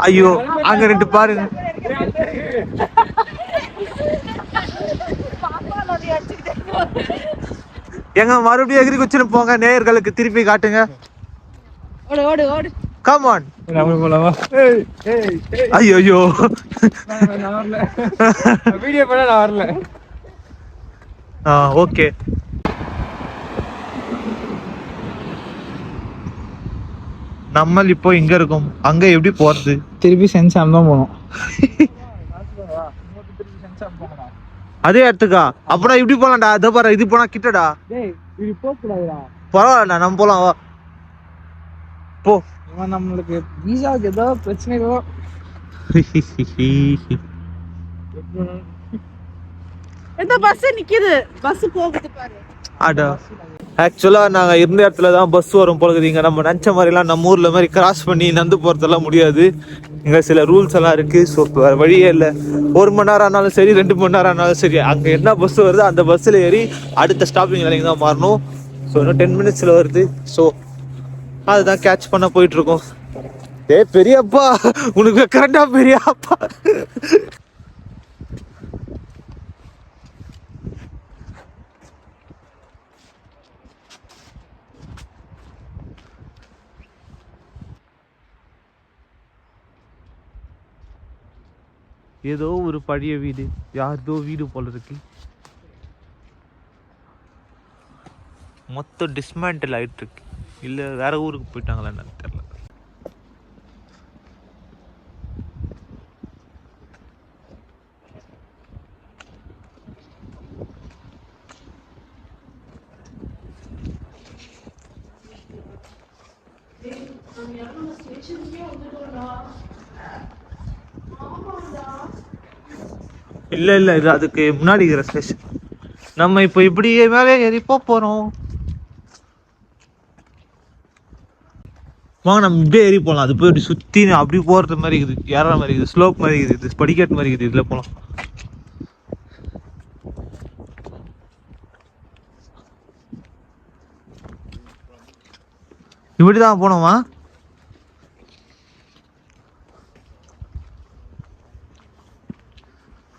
Speaker 1: ஐயோ அங்க 2 பாருங்க. எங்க மறுபடியும் எகிரி குச்சின்னு போங்க. நேயர்களுக்கு திருப்பி காட்டுங்க.
Speaker 3: ஓடு ஓடு ஓடு.
Speaker 1: Come on.
Speaker 2: நம்ம போலாமா?
Speaker 1: ஐயோ
Speaker 2: நான் வரல. வீடியோ பண்ண நான் வரல.
Speaker 1: ஓகே. நம்ம இப்போ இங்க இருக்கோம். அங்க எப்படி போறது?
Speaker 2: திருப்பி சென்சாம் தான் போனோம்.
Speaker 1: அதே இடத்துக்கா? அப்படின்னா இப்படி போலாம்டா. அதோ பாரு, இது போனா கிட்டடா.
Speaker 2: இது போக கூடாதுடா.
Speaker 1: பரவாயில்லடா, நம்ம போலாம். வா போ.
Speaker 2: இவன் நம்மளுக்கு விசாக்கு ஏதோ பிரச்சனையோ.
Speaker 3: இந்த பஸ் நிக்குது. பஸ் போகுது பாரு.
Speaker 1: அடா, ஆக்சுவலா நாங்க இருந்த இடத்துல தான் பஸ் வரும் போலக்குதுங்க. நம்ம நினச்ச மாதிரிலாம் நம்ம ஊர்ல மாதிரி கிராஸ் பண்ணி நடந்து போறதெல்லாம் முடியாது. இங்க சில ரூல்ஸ் எல்லாம் இருக்கு. ஸோ வேற வழியே இல்லை. 1 மணி நேரம் ஆனாலும் சரி, 2 மணி நேரம் ஆனாலும் சரி, அங்க என்ன பஸ் வருதோ அந்த பஸ்ல ஏறி அடுத்த ஸ்டாப்பிங் வேலைக்கு தான் மாறணும். ஸோ இன்னும் 10 மினிட்ஸ்ல வருது. ஸோ அதுதான் கேட்ச் பண்ண போயிட்டு இருக்கோம். பெரியப்பா, உனக்கு கரெக்டா பெரியப்பா. ஏதோ ஒரு பழைய வீடு, யார்தோ வீடு போல இருக்கு. மொத்தம் டிஸ்மேண்டில் ஆயிட்டு இருக்கு. இல்ல வேற ஊருக்கு போயிட்டாங்களா என்னன்னு தெரியல. இல்ல இது அதுக்கு முன்னாடி இருக்கிற ஸ்டேஷன். நம்ம இப்போ இப்படியே மேலே ஏறி போறோம். வாங்க நம்ம இப்படியே ஏறி போகலாம். அது போய் இப்படி சுற்றி அப்படி போகிறது மாதிரி இருக்குது. ஏற மாதிரி இருக்குது. ஸ்லோப் மாதிரி இருக்குது. படிக்கட்டு மாதிரி இருக்குது. இதில் போகலாம். இப்படி தான் போனோமா?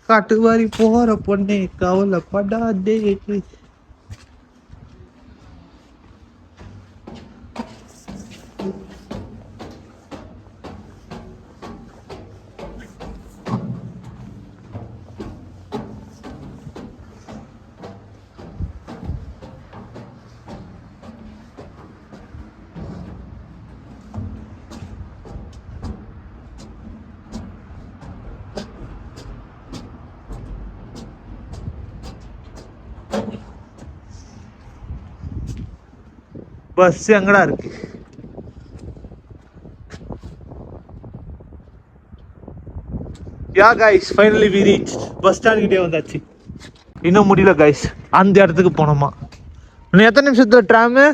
Speaker 1: காட்டு வாரி போற பொண்ணே கவலைப்படாதே. பஸ் எங்கடா இருக்கு? Ya guys, finally we reach. Bus stand கிட்டே வந்தாச்சு. இன்னும் முடியல கைஸ். அந்த இடத்துக்கு போனோமா? இன்னும் எத்தனை நிமிஷத்துல ட்ராமு?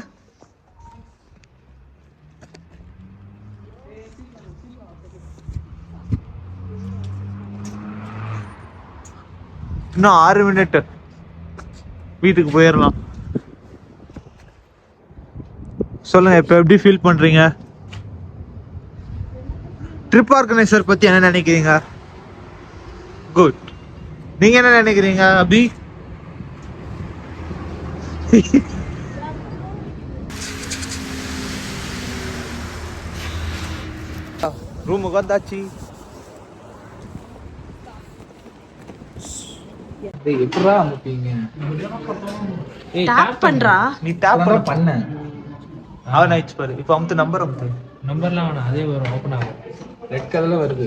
Speaker 1: இன்னும் 6 மினிட். வீட்டுக்கு போயிடலாம். சொல்லுங்க, இப்போ எப்படி ஃபீல் பண்றீங்க? ட்ரிப் ஆர்கனைசர் பத்தி என்ன நினைக்கிறீங்க? குட். நீங்க என்ன நினைக்கிறீங்க அபி? ரூமுக்கு வந்தாச்சு.
Speaker 2: எப்படா அனுப்பிங்க?
Speaker 3: டாப் பண்றா.
Speaker 1: நீ டேப்
Speaker 2: பண்ண
Speaker 1: அவன் ஆயிடுச்சு பாரு. இப்போ அமுத்து, நம்பர் அமுத்து.
Speaker 2: நம்பர்லாம் வேணாம், அதே வரும். ஓப்பன் ஆகும். ரெட் கலர்ல வருது.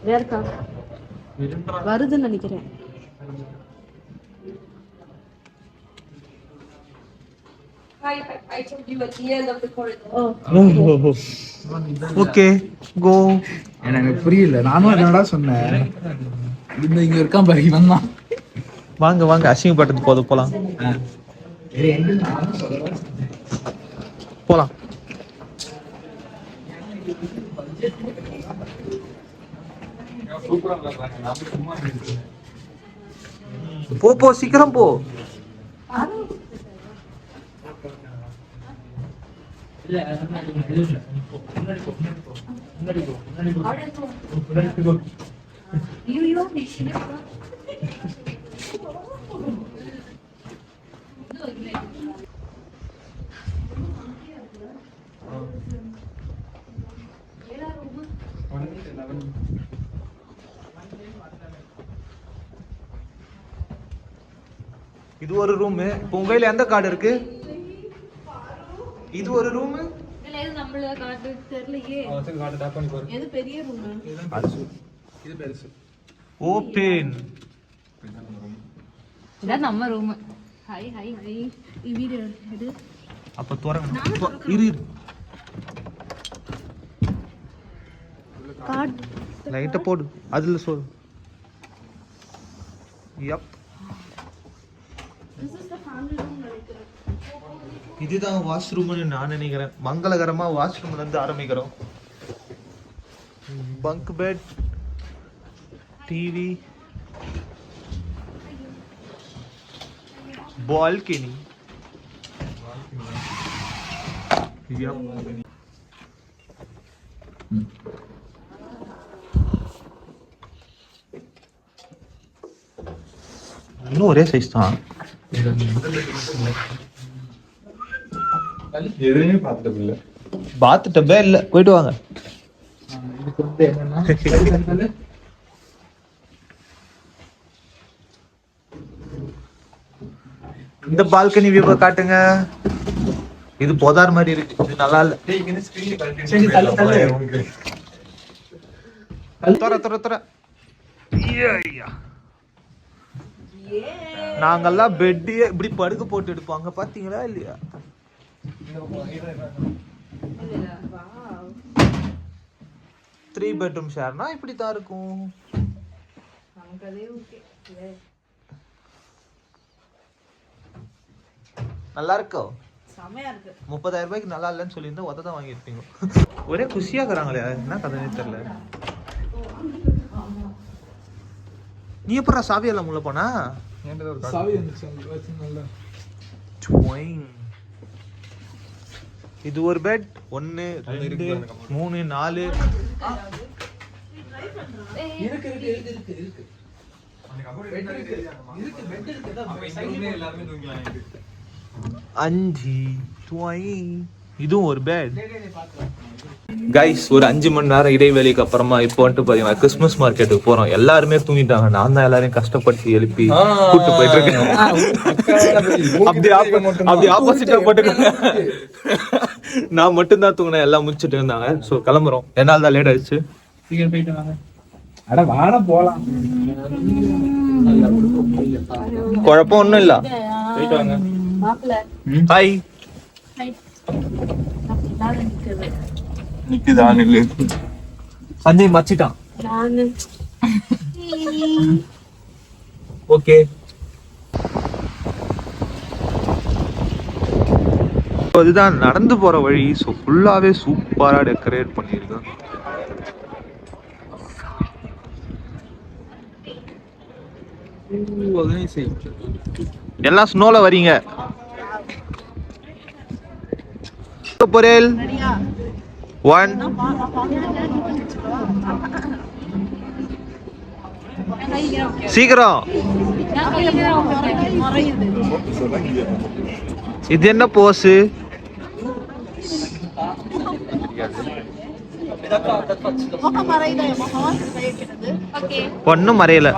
Speaker 3: வேறக்கா வருதுன்னு நினைக்கிறேன்.
Speaker 5: I told you at the end of the corridor.
Speaker 1: Okay go.
Speaker 2: எனக்கு புரியல. நானும் என்னடா சொன்னேன். இங்க இருக்கான் பாரு, இவன் தான்.
Speaker 1: வாங்க வாங்க, அசிங்கப்பட்டது போதும், போலாம் போலாம். போ போ, சீக்கிரம் போ. இது ஒரு ரூம். இப்போ உங்க கையில எந்த கார்டு இருக்கு? இது ஒரு ரூம்.
Speaker 3: இல்ல இது நம்மள கார்டு தெரியலையே.
Speaker 2: கார்டு டாப் பண்ணி பாரு.
Speaker 3: எது பெரிய ரூம்?
Speaker 2: இது பெருசு.
Speaker 1: ஓபன்.
Speaker 3: இதான் நம்ம ரூம். Hi hi hi. இந்த வீடியோ எடு.
Speaker 1: அப்ப தோறங்க. இரு.
Speaker 3: கார்டு
Speaker 1: லைட்ட போடு. அதுல சொல். Yup.
Speaker 3: This is the family room நினைக்கிறேன்.
Speaker 1: இதுதான் வாஷ்ரூம்னு நான் நினைக்கிறேன். மங்களகரமா வாஷ்ரூம்ல இருந்து ஆரம்பிக்கிறோம். Bunk bed, TV, balcony. இன்னும் ஒரே சைஸ் தான்.
Speaker 4: எதுவுமே பார்த்தது இல்ல.
Speaker 1: பாத்துட்டே இல்ல, போயிட்டு வாங்க.
Speaker 2: இதுக்கு வந்து என்னன்னா
Speaker 1: இந்த பால்கனி வியூவை காட்டுங்க. இது போதார் மாதிரி இருக்கு. இது நல்லா இல்ல. தர தர தர. நாங்கெல்லாம் பெட்டியே இப்படி படுக்க போட்டு எடுப்பாங்க, பாத்தீங்களா இல்லையா? 3 bedroom ஷேர்னா இப்படி தான் இருக்கும். நல்லா இருக்கோ?
Speaker 3: செமையா இருக்கு.
Speaker 1: 30,000 ரூபாய்க்கு நல்லா இல்லைன்னு சொல்லியிருந்தா ஒத்த தான் வாங்கியிருப்பீங்க. ஒரே குஷியா இருக்கிறாங்களே, என்ன கதைனே தெரியல. நீ எப்படா சாவி எல்லாம் உள்ள போனா?
Speaker 2: சாவி வந்துச்சு நல்ல.
Speaker 1: இது ஒரு பெட். 1 2 3 4
Speaker 2: இருக்கு இருக்கு இருக்கு இருக்கு இருக்கு. பெட் இருக்கு. இருக்கு பெட் இருக்கு. எல்லாரும் தூங்கலாம்.
Speaker 1: 5 இதுவும் ஒரு பெட். கைஸ், ஒரு 5 மணி நேரம் இடைவெளிக்கு அப்புறமா இப்போ வந்துட்டு பாத்தீங்கன்னா கிறிஸ்மஸ் மார்க்கெட்டுக்கு போறோம். எல்லாருமே தூங்கிட்டாங்க. நான் தான் எல்லாரையும் கஷ்டப்பட்டு எழுப்பி கூட்டு போயிட்டு இருக்கேன். அப்படி ஆப்போசிட்டா போட்டுக்கோங்க. நான் மட்டும்தான் தூங்கினேன், எல்லாம் முடிச்சுட்டு இருந்தாங்க. ஸோ கிளம்புறோம். என்னால தான் லேட் ஆயிடுச்சு.
Speaker 2: சீக்கிரம் போயிட்டு வாங்க. அட வாடா போலாம்.
Speaker 1: குழப்பம் ஒண்ணும் இல்ல. போயிட்டு வாங்க.
Speaker 3: மாப்ள
Speaker 1: ஹாய்.
Speaker 3: ஹாய். நான் நிக்குது.
Speaker 4: நிக்குதா நில்லு.
Speaker 1: சஞ்சய் மச்சிட்டான்.
Speaker 3: நான்
Speaker 1: ஓகே. இதுதான் நடந்து போற வழி. ஸோ ஃபுல்லாவே சூப்பரா டெக்கரேட் பண்ணிருக்காங்க. எல்லாம் ஸ்னோல வரீங்க. பொரியல் 1 சீக்கிரம். இது என்ன போஸ்? ஒன்னும் மறையல.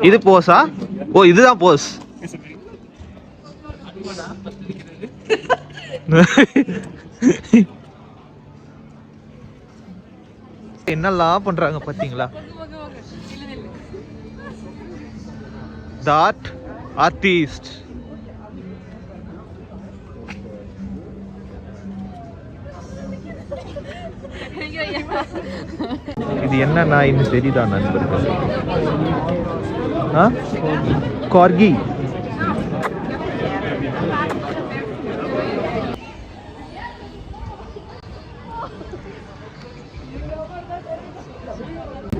Speaker 1: இது போஸா? ஓ, இதுதான் போஸ். என்னெல்லாம் பண்றாங்க பாத்தீங்களா? that artist. இது என்ன நாயின்னு தெரியுதா நண்பர்கள்? கார்கி.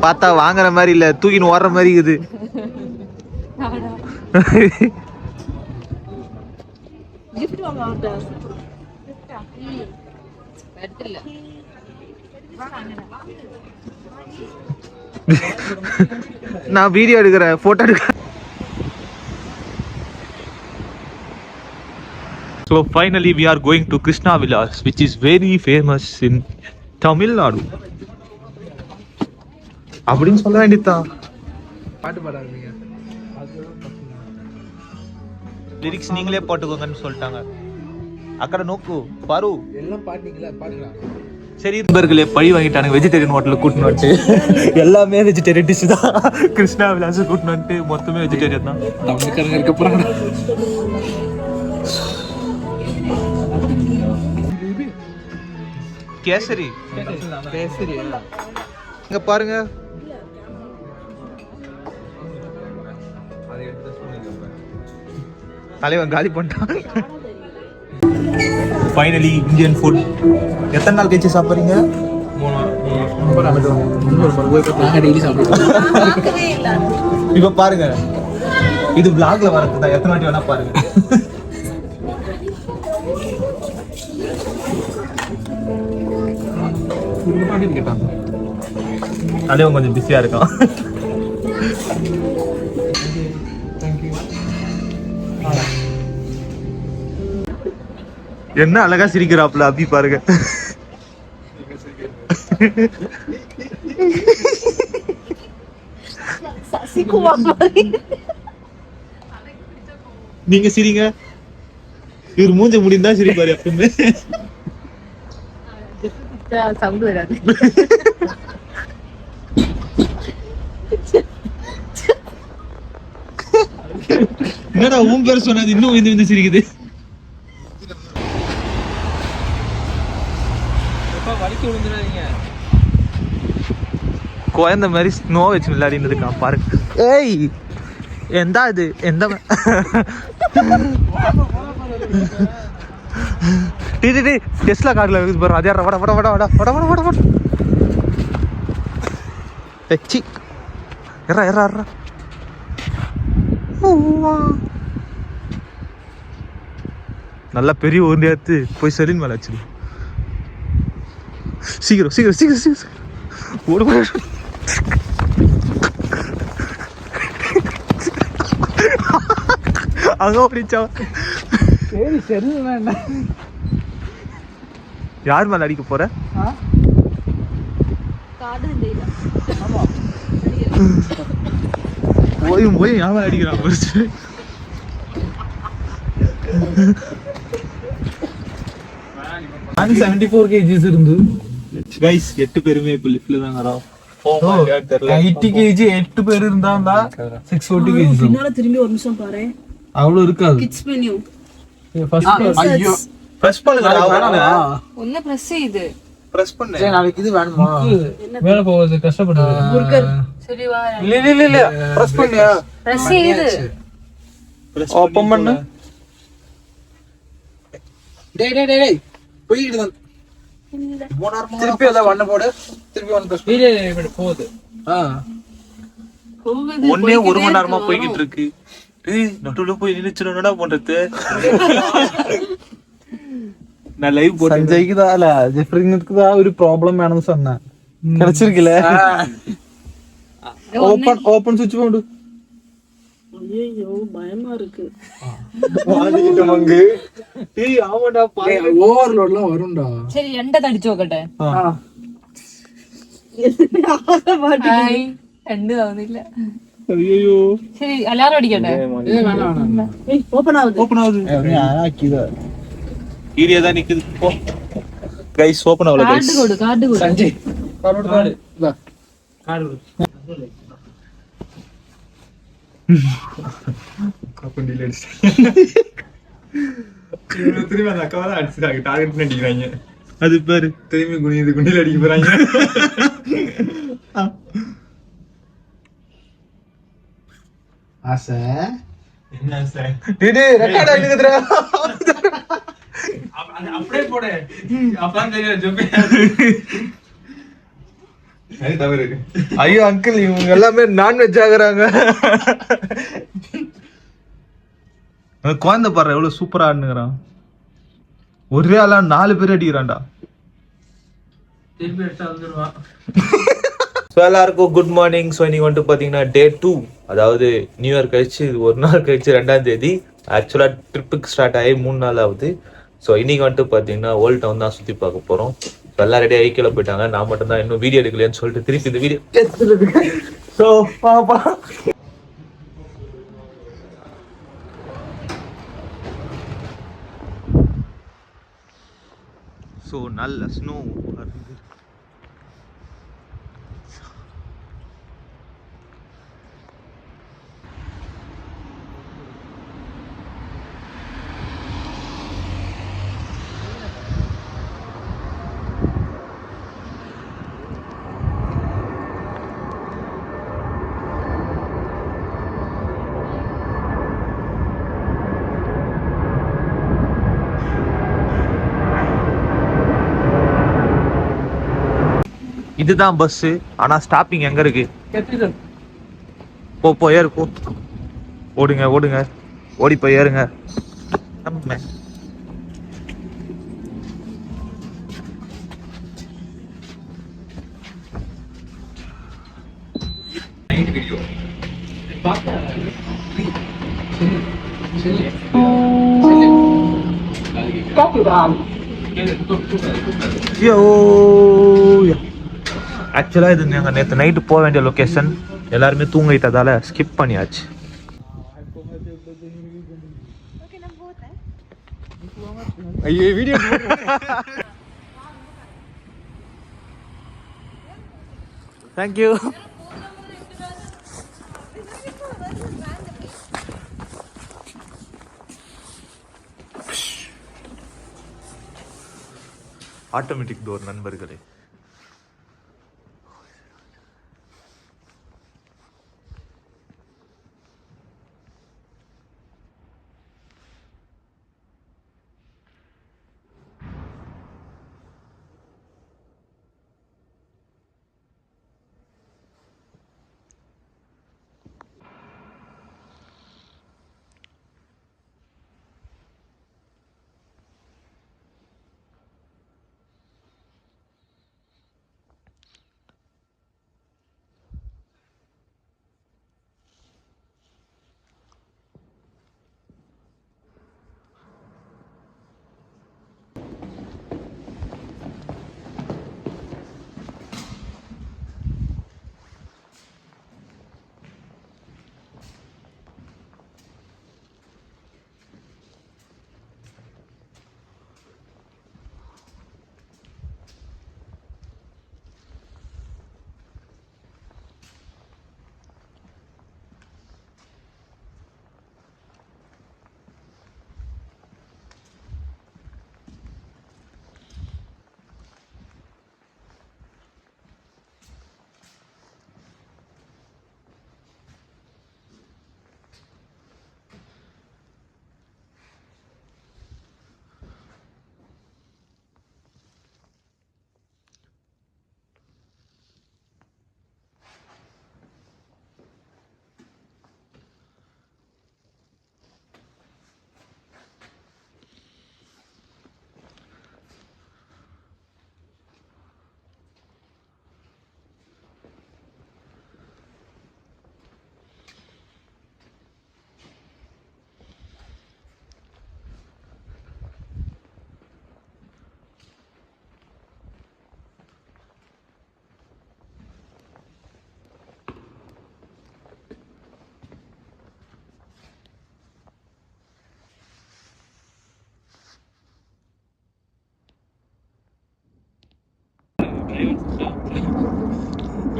Speaker 1: பார்த்தா வாங்குற மாதிரி இல்ல, தூக்கின்னு ஓடுற மாதிரி இருக்குது.
Speaker 3: கிஃப்ட் வாங்க அவர்ட்ட. பர்த்டேல.
Speaker 1: நான் வீடியோ எடுக்கிறேன், போட்டோ எடுக்கிறேன். So finally we are going to Krishna Vilas, which is very famous in Tamil Nadu. அப்படின்னு சொல்ல வேண்டியதுதான்.
Speaker 2: பாட்டு பாடாதீங்க.
Speaker 1: லிரிக்ஸ் நீங்களே போட்டுக்கோங்கன்னு சொல்லிட்டாங்க. அக்கட நோக்கு பாரு
Speaker 2: எல்லாம் பாட்டீங்களா? பாடுங்க.
Speaker 1: சரி நண்பர்களே, பழி வாங்கிட்டானுங்க. வெஜிடேரியன் ஹோட்டலுக்கு கூட்டின்னு வந்துட்டு எல்லாமே வெஜிடேரியன் டிஷ் தான். கிருஷ்ணா விலாஸ் கூட்டின்னு வந்துட்டு மொத்தமே வெஜிடேரியன் தான்.
Speaker 2: தமிழ்காரங்க இருக்க போறாங்க.
Speaker 1: கேசரி
Speaker 2: கேசரி
Speaker 1: இங்க பாருங்க. தலைவன் காலி பண்ணிட்டான். Finally Indian food. எத்தனை நாள் கழிச்சு சாப்பிட்றீங்க?
Speaker 2: 3 நாள். நாங்கள் டெய்லி சாப்பிடுவோம்.
Speaker 1: இப்ப பாருங்க, இது vlogல வரது தான். எத்தனை வாட்டி வேணா பாருங்க. தலைவன் கொஞ்சம் பிஸியா இருக்கான். என்ன அழகா சிரிக்கிறாப்ல அப்படி பாருங்க. நீங்க சிரிங்க. இவர் மூஞ்ச முடிந்தா சிரிப்பாரு எப்பவுமே.
Speaker 3: சவுண்ட் வராது.
Speaker 1: என்னடா உன் பேர் சொன்னது இன்னும் விந்து விந்து சிரிக்குது.
Speaker 2: வலிக்கு விழுந்துடாதீங்க.
Speaker 1: குழந்த மாதிரி ஸ்னோ வச்சு விளையாடினு இருக்கான் பாருங்க. ஏய் எந்த இது எந்த டெஸ்லா கார்ல இருக்குது பாரு. அதே வட வட வட வட வட வட வட வட. எச்சி எறா எறா எறா. நல்லா பெரிய ஒன்றியாத்து போய் செலின் மேல வச்சு. சீக்கிரம் சீக்கிரம் சீக்கிரம் சீக்கிரம் ஓடு போட. அங்க ஓடிச்சா.
Speaker 2: சரி சரி. என்ன
Speaker 1: யார் மேல அடிக்க போற? போய் போய் யார் மேல அடிக்கிறான்?
Speaker 2: 74 kgs இருந்து
Speaker 1: கைஸ் 8 பேருமே இப்ப லிஃப்ட்ல தான் வரோம்.
Speaker 2: 80 kg 8 பேர் இருந்தா 640 kg.
Speaker 3: பின்னால திரும்பி ஒரு நிமிஷம் பாரு.
Speaker 2: அவ்வளவு இருக்காது.
Speaker 3: Kids menu.
Speaker 2: ஐயோ
Speaker 1: பிரஸ் பண்ணுங்க.
Speaker 3: ஒண்ணு பிரஸ் இது.
Speaker 1: பிரஸ் பண்ணு.
Speaker 2: சரி நாளைக்கு இது வேணுமா? மேல போறது கஷ்டப்படுது.
Speaker 3: burger. சரி வா.
Speaker 2: இல்ல பிரஸ் பண்ணியா?
Speaker 3: பிரஸ் இது.
Speaker 1: ஓபன் பண்ணு.
Speaker 2: டேய் போயிடு வந்து. திருப்பி அத வண்ண போடு. திருப்பி ஒன் பிரஸ். இல்ல போகுது.
Speaker 3: போகுது.
Speaker 1: ஒண்ணே 1 மணி நேரமா போயிட்டு இருக்கு. ஏய் நடுவுல போய் நின்னுச்சுனடா பண்றது. நான் லைவ் போட்டு
Speaker 2: சஞ்சய்க்கு தான் இல்ல ஜெஃப்ரினுக்கு தான் ஒரு ப்ராப்ளம் வேணும்னு சொன்னேன். கிடைச்சிருக்குல. ஓபன் சுவிட்ச் போடு.
Speaker 3: ஐயோ பயமா இருக்கு.
Speaker 1: வாடிட்ட மங்கு. ஏய் ஆமாடா பாரு.
Speaker 2: ஓவர்லோட்லாம் வரும்டா.
Speaker 3: சரி எண்ட தடிச்சு வைக்கட்டே. ஹாய் எண்ட ஆவுதில்ல.
Speaker 1: ஐயோ
Speaker 3: சரி எல்லாரும் அடிக்கட்டே.
Speaker 2: வேணாம்.
Speaker 3: ஏய் ஓபன் ஆகுது.
Speaker 1: ஓபன் ஆகுது.
Speaker 2: ஆக்கிதா.
Speaker 1: ஈரியா தான் நிக்குது. போ கைஸ் ஓபன் ஆவல கைஸ்.
Speaker 3: கார்டு கொடு.
Speaker 2: சஞ்சய் கார்டு வா. கார்டு
Speaker 4: அப்ப டிலேட்ஸ். திரும்பி அந்த அக்காவை அடிச்சுட்டாங்க. டார்கெட் பண்ணி அடிக்கிறாங்க.
Speaker 1: அது பாரு
Speaker 4: திரும்பி குனிது குண்டில அடிக்க போறாங்க.
Speaker 2: ஆசை
Speaker 4: என்ன சார்
Speaker 1: டேய் ரெக்கார்ட் ஆயிடுதுடா.
Speaker 2: அப்படியே போடு. அப்பதான் தெரியும் ஜோபி.
Speaker 4: அது தவறு.
Speaker 1: ஐயோ அங்கிள் இவங்க எல்லாமே நான்வெஜ் ஆகுறாங்க. அந்த குழந்தை பாரு எவ்வளவு சூப்பரா ஆடுனுங்கிறான். ஒரே ஆளா 4 பேர் அடிக்கிறான்டா.
Speaker 2: திருப்பி எடுத்தா வந்துருவான்.
Speaker 1: ஸோ எல்லாருக்கும் குட் மார்னிங். ஸோ இன்னைக்கு வந்துட்டு பார்த்தீங்கன்னா டே 2, அதாவது நியூ இயர் கழிச்சு ஒரு நாள் கழிச்சு 2ஆம் தேதி. ஆக்சுவலாக ட்ரிப்புக்கு ஸ்டார்ட் ஆகி 3 நாள் ஆகுது. ஸோ இன்னைக்கு வந்துட்டு பார்த்தீங்கன்னா ஓல்ட் டவுன் தான் சுற்றி பார்க்க போகிறோம். ஸோ எல்லாம் ரெடியாக ஐக்கியில் போயிட்டாங்க. நான் மட்டும் தான் இன்னும் வீடியோ எடுக்கலைன்னு சொல்லிட்டு திருப்பி இந்த வீடியோ எடுத்துருக்கு. ஸோ பாப்பா ஸோ நல்ல ஸ்னோ இதுதான் பஸ். ஆனா ஸ்டாப்பிங் எங்க இருக்கு?
Speaker 2: கேத்தீட்ரல்.
Speaker 1: போ ஏறு போ. ஓடுங்க ஓடி போய் ஏறுங்க. நம்ம
Speaker 4: நைட் வீடியோ
Speaker 1: ஆக்சுவலாக இது நாங்கள் நேற்று நைட்டு போக வேண்டிய லொக்கேஷன். எல்லாருமே தூங்கிட்டதால ஸ்கிப் பண்ணியாச்சு.
Speaker 4: ஐயோ வீடியோ
Speaker 1: தேங்க்யூ. ஆட்டோமேட்டிக் டோர் நண்பர்களே.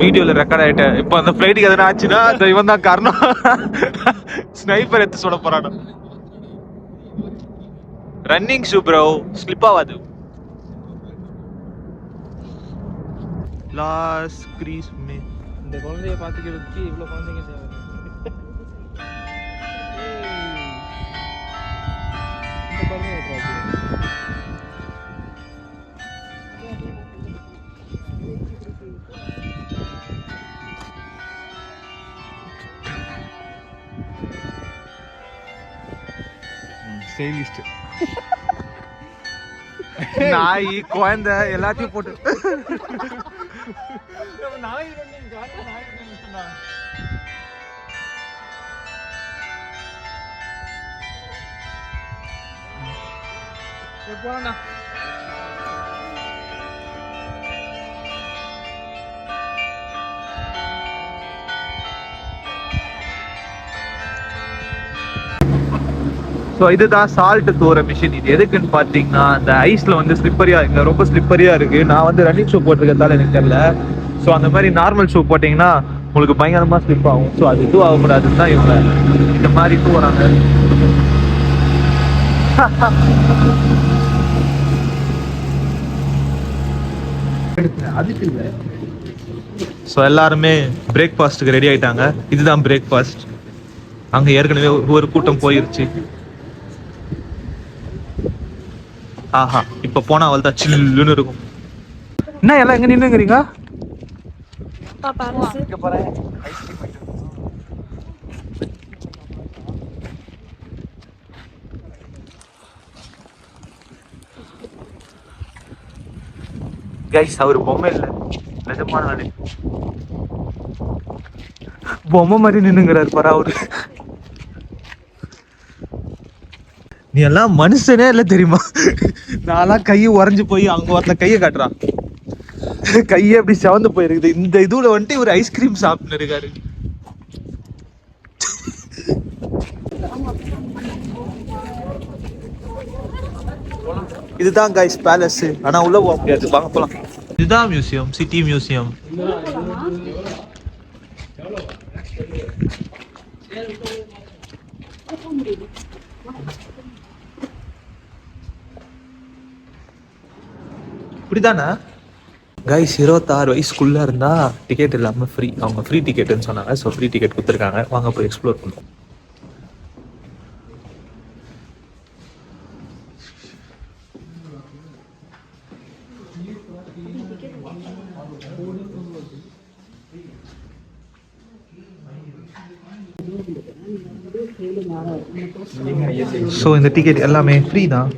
Speaker 1: வீடியோல ரெக்கார்ட் ஆயிட்டேன். இப்போ அந்த ஃபிளைட்டுக்கு எதனா ஆச்சுன்னா அந்த இவன் தான் காரணம். ஸ்னைப்பர் எடுத்து சொல்ல போறானோ. ரன்னிங் ஷூ ப்ரோ, ஸ்லிப் ஆகாது. லாஸ்ட் கிரீஸ் மே
Speaker 2: இந்த குழந்தைய பாத்துக்கிறதுக்கு இவ்வளவு குழந்தைங்க தேவை.
Speaker 1: ஸ்டைலிஸ்ட். நாய் குழந்தை எல்லாத்தையும் போட்டு நாய் போனா ஸோ இதுதான் சால்ட் தூர மிஷின். இது எதுக்குன்னு பார்த்தீங்கன்னா அந்த ஐஸில் வந்து ஸ்லிப்பரியாக இங்கே ரொம்ப ஸ்லிப்பரியாக இருக்குது. நான் வந்து ரன்னிங் ஷூ போட்டிருக்கிறதால எனக்கு தெரியல. ஸோ அந்த மாதிரி நார்மல் ஷூ போட்டிங்கன்னா உங்களுக்கு பயங்கரமாக ஸ்லிப் ஆகும். ஸோ அது இதுவும் ஆகக்கூடாதுன்னு தான் இவங்க இந்த மாதிரி தூராங்க.
Speaker 2: அதுக்கு இல்லை.
Speaker 1: ஸோ எல்லாருமே பிரேக்ஃபாஸ்ட்டுக்கு ரெடி ஆகிட்டாங்க. இதுதான் பிரேக்ஃபாஸ்ட். அங்கே ஏற்கனவே ஒரு கூட்டம் போயிருச்சு. ஆஹா, இப்போ போனால் அவள் தான் சில்லுன்னு இருக்கும். என்ன எல்லாம் எங்கே நின்றுங்கிறீங்க? கைஸ் அவர் பொம்மை இல்லை, நிஜமான ஆளு. பொம்மை மாதிரி நின்னுங்கிறாரு பாரு அவரு. நீ எல்லாம் மனுஷனே இல்லை தெரியுமா? நான்லாம் கையை உறைஞ்சு போய் அங்க ஒருத்த கையை காட்டுறான், கையை அப்படி செவந்து போயிருக்குது. இந்த இதுல வந்துட்டு இவர் ஐஸ்கிரீம் சாப்பிட்டு இருக்காரு. இதுதான் கைஸ் பேலஸ். ஆனா உள்ள போக முடியாது, வாங்க போலாம். இதுதான் மியூசியம், சிட்டி மியூசியம். இப்படிதானே கைஸ்? 26 வயசுக்குள்ள இருந்தா டிக்கெட் இல்லாம ஃப்ரீ. அவங்க ஃப்ரீ டிக்கெட்னு சொன்னாங்க. ஸோ ஃப்ரீ டிக்கெட் கொடுத்துருக்காங்க. வாங்க போய் எக்ஸ்ப்ளோர் பண்ணுவோம். ஸோ இந்த டிக்கெட் எல்லாமே ஃப்ரீ தான்.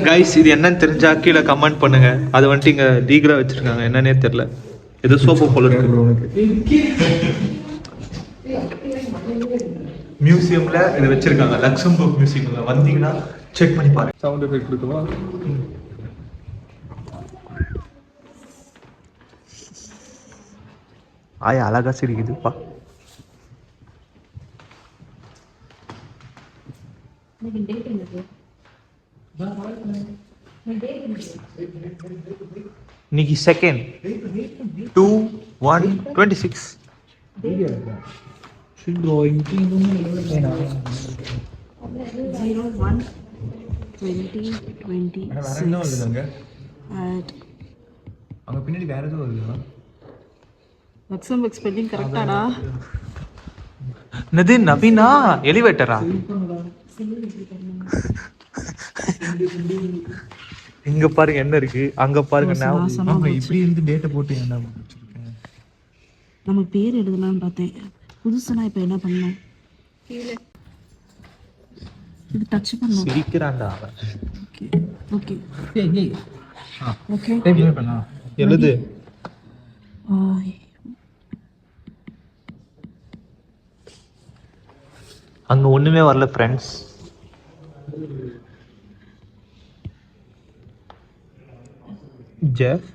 Speaker 1: கைஸ் இது என்னன்னு தெரிஞ்சா கீழே கமெண்ட் பண்ணுங்க. அது வந்துட்டு இங்க லீகலா வச்சிருக்காங்க, என்னன்னே தெரியல. ஏதோ சோப்பு போல இருக்கு. மியூசியம்ல இது வச்சிருக்காங்க, லக்சம்பர்க் மியூசியம்ல. வந்தீங்கன்னா செக் பண்ணி பாருங்க.
Speaker 4: சவுண்ட் எஃபெக்ட் இருக்குமா?
Speaker 1: ஆயா அழகா சிரிக்குதுப்பா. இன்னைக்கு 2nd 2/1/26.
Speaker 2: அங்க பின்னாடி வேற ஏதோ வருது.
Speaker 3: லக்சம்பர்க் ஸ்பெல்லிங் கரெக்டாடா?
Speaker 1: என்னது நவீனா? எலிவேட்டரா? இங்க பாருங்க என்ன இருக்கு, அங்க பாருங்க.
Speaker 2: இப்படி இருந்து டேட்டை போட்டு என்ன வச்சிருக்கேன்?
Speaker 3: நம்ம பேர் எழுதலாம்னு பார்த்தேன். புதுசுனா இப்போ என்ன பண்ணணும்? இது டச் பண்ணணும்.
Speaker 1: சிரிக்கிறான்டா அவன்.
Speaker 3: ஓகே
Speaker 2: ஏய்
Speaker 3: ஓகே
Speaker 2: டைப் பண்ணா
Speaker 1: எழுது. அங்க ஒண்ணுமே வரல ஃப்ரெண்ட்ஸ். ஜெஃப்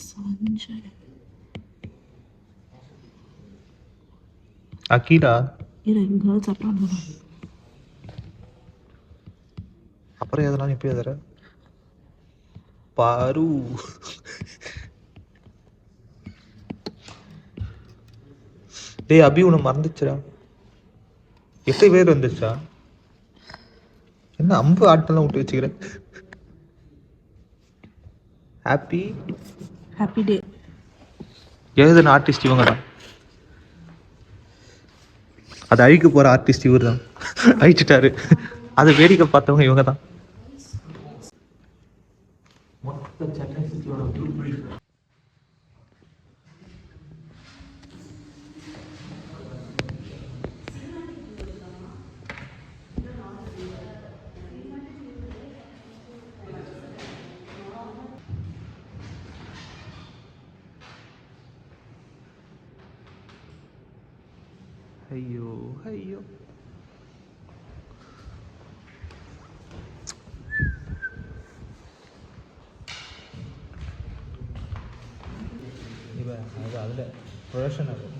Speaker 3: சஞ்சய்
Speaker 1: அகிரா
Speaker 3: இரு கேர்ள்ஸ் அப்புறம் போறோம்.
Speaker 1: அப்புறம் எதனா இப்ப எதற பாரு. டேய் அபி உன்னை மறந்துச்சுடா. 8 பேர் வந்துச்சா? என்ன அம்பு ஆட்டெல்லாம் விட்டு வச்சுக்கிறேன். Happy
Speaker 3: day.
Speaker 1: எழுதுன ஆர்டிஸ்ட் இவங்க தான். அது அழிக்க போற ஆர்டிஸ்ட் இவர் தான். அழிச்சிட்டாரு. அதை வேடிக்கை பார்த்தவங்க இவங்க தான். ஐயோ ஐயோ. இப்போ அது அதில் ப்ரொடக்ஷன் ஆகும்.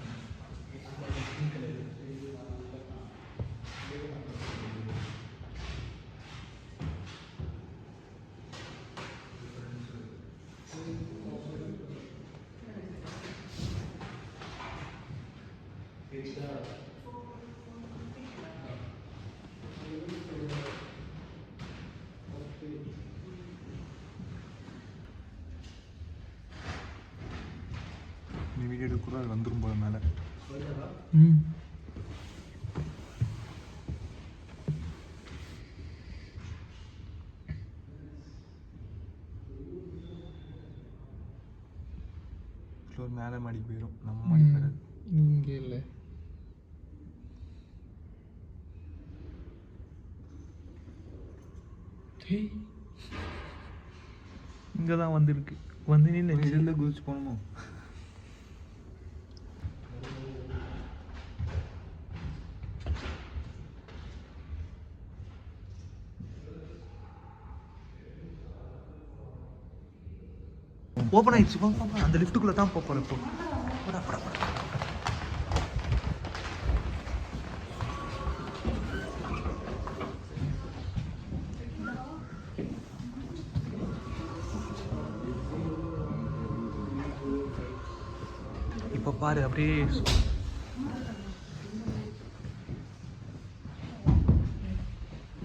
Speaker 4: நீ வீடியோ எடுக்க கூட அது வந்துடும் போல மேலே.
Speaker 2: ம்
Speaker 4: ஃப்ளோர் மேலே மாடி போயிடும், நம்ம மாடி போயிடாது.
Speaker 2: இங்கே இல்லை. இங்கே தான் வந்திருக்கு. வந்து நின்று
Speaker 4: இதில் குதிச்சு போகணுமோ?
Speaker 1: ஓப்பன் ஆயிடுச்சு. அந்த லிஃப்ட்டுக்குள்ளே தான் போகிறேன் இப்போ. இப்போ பாரு அப்படியே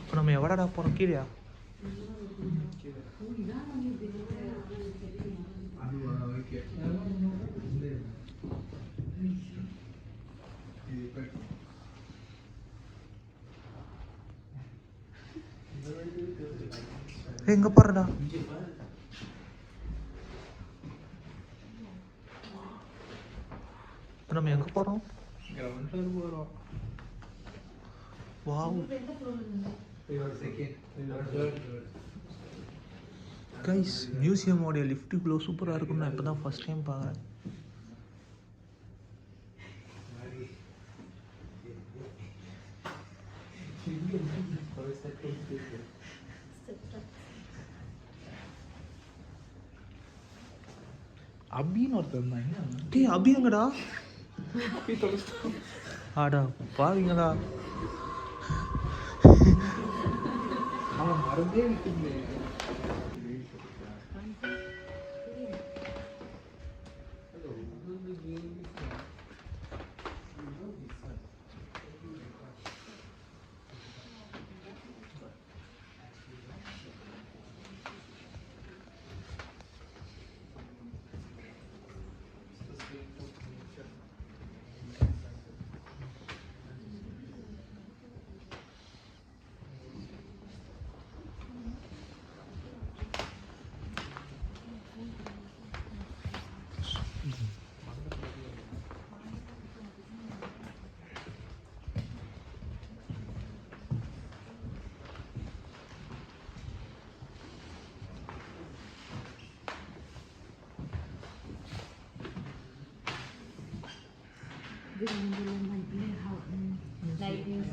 Speaker 1: இப்போ நம்ம எவ்வளோடா போகிறோம்? கீழயா? எங்க பாருடா. நம்ம எங்க போறோம்? வாவ் கைஸ், மியூசியமோடைய லிஃப்ட் இவ்வளோ சூப்பராக இருக்குன்னு நான் இப்போ தான் ஃபர்ஸ்ட் டைம் பார்க்குறேன்.
Speaker 2: அபின்னு ஒருத்தர் இருந்தாங்க.
Speaker 1: டேய் அபி எங்கடா? ஆடா பாவீங்களா.
Speaker 2: அவன் மறந்தே விட்டுங்க.
Speaker 3: Like this.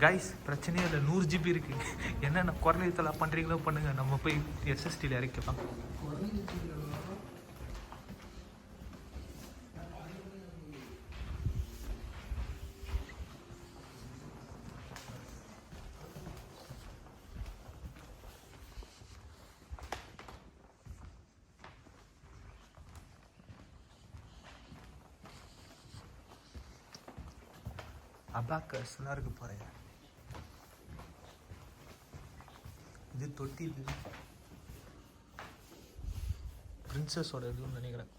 Speaker 1: கைஸ் பிரச்சனையே இல்லை, 100 GB இருக்கு. என்னென்ன குறையத்தெல்லாம் பண்ணுறீங்களோ பண்ணுங்க, நம்ம போய் SSDயில் இறக்கலாம். அபாக்கஸ்லாம் இருக்கு பாருங்க. இது தொட்டி, இது பிரின்சஸோட இதுன்னு நினைக்கிறேன்.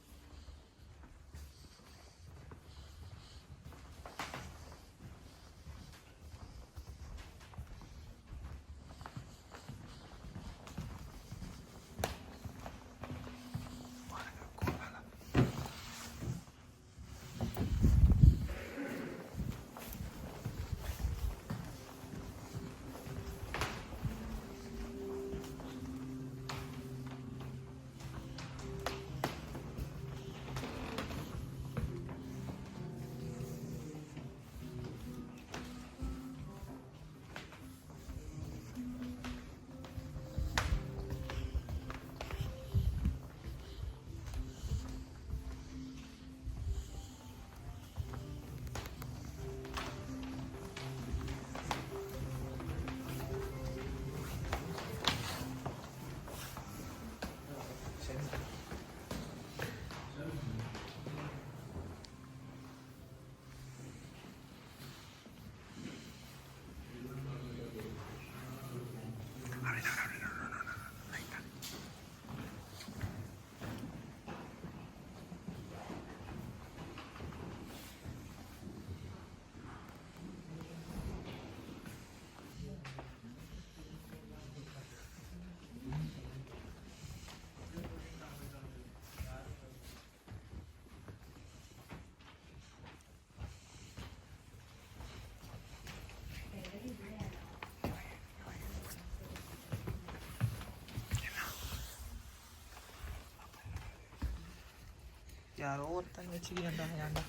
Speaker 1: யாரோ ஒருத்தங்க வச்சுக்கிறேன்டா, ஏன்டா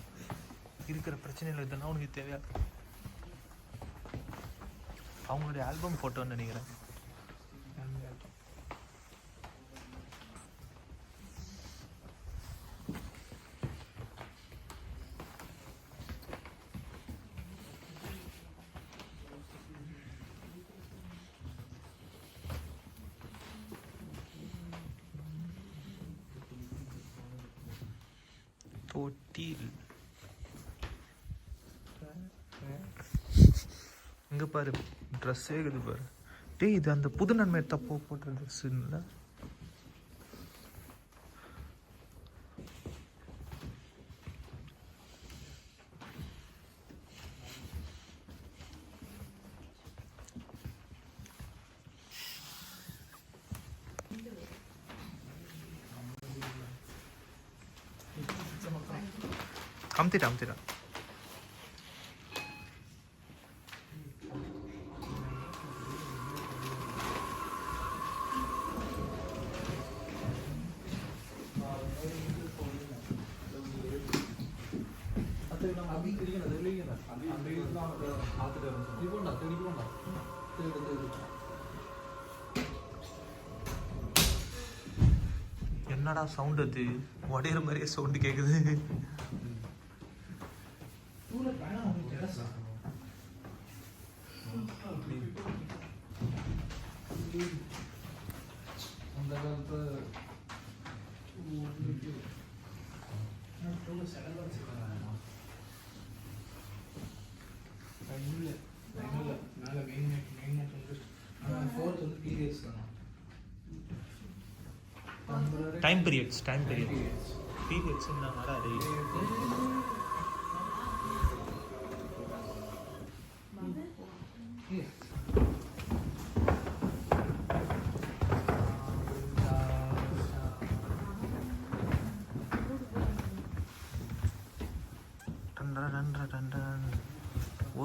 Speaker 1: இருக்கிற பிரச்சனையில் இதெல்லாம் உனக்கு தேவையா? அவங்களுடைய ஆல்பம் ஃபோட்டோன்னு நினைக்கிறேன். தொட்டில் இங்கே பாரு, ட்ரெஸ்ஸே இருக்குது பாரு. டேய், இது அந்த புது நன்மை தப்போ போட்ட ட்ரெஸ்ஸுன்னு. அமுத்திட்டேன். என்னடா சவுண்ட் அது? உடையிற மாதிரியே சவுண்டு கேட்குது.
Speaker 2: அந்த காலத்து மேலே மெயின் நெட் வந்து ஃபோர்த் வந்து பீரியட்ஸ் தானே.
Speaker 1: டைம் பீரியட்ஸ் என்னடா அது?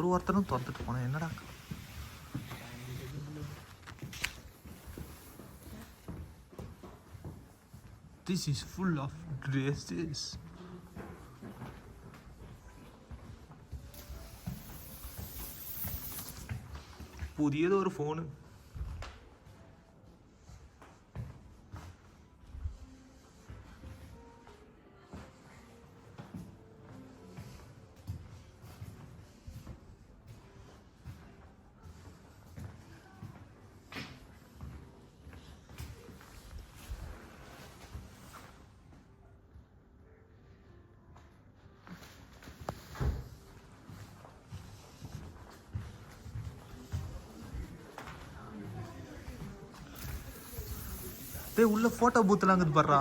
Speaker 1: ஒருத்தனும் துரத்துட்டு போனேன். என்னடா this is full of dresses. புதியது ஒரு ஃபோனு. டேய் உள்ள போட்டோ பூத்லாம் அங்க பாருடா.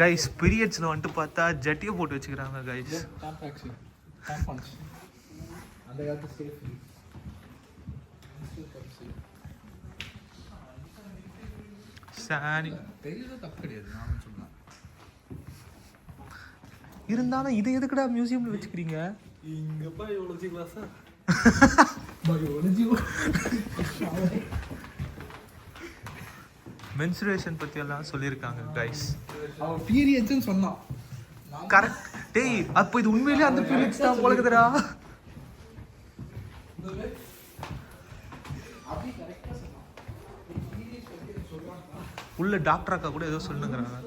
Speaker 1: கைஸ் பீரியட்ஸ்ல வந்துட்டு பார்த்தா ஜட்டியை போட்டு வச்சுக்கிறாங்க கைஸ்.
Speaker 2: அந்த காலத்து சேஃப்
Speaker 1: சாணி
Speaker 2: தெரியல, தப்பு கிடையாது, நானும் சொன்னேன்.
Speaker 1: இருந்தாலும் இதை எதுக்குடா மியூசியம்ல வச்சுக்கிறீங்க?
Speaker 2: இங்க பயாலஜி கிளாஸா?
Speaker 1: மென்சுரேஷன் பத்தி எல்லாம் சொல்லியிருக்காங்க கைஸ்.
Speaker 2: அவன் பீரியட்ஸ்னு சொன்னான்.
Speaker 1: கரெக்ட். டேய் அப்போ இது உண்மையிலேயே அந்த பீரியட்ஸ் தான் போலக்குதுடா. உள்ள டாக்டர் அக்கா கூட ஏதோ சொல்லுங்கிறாங்க.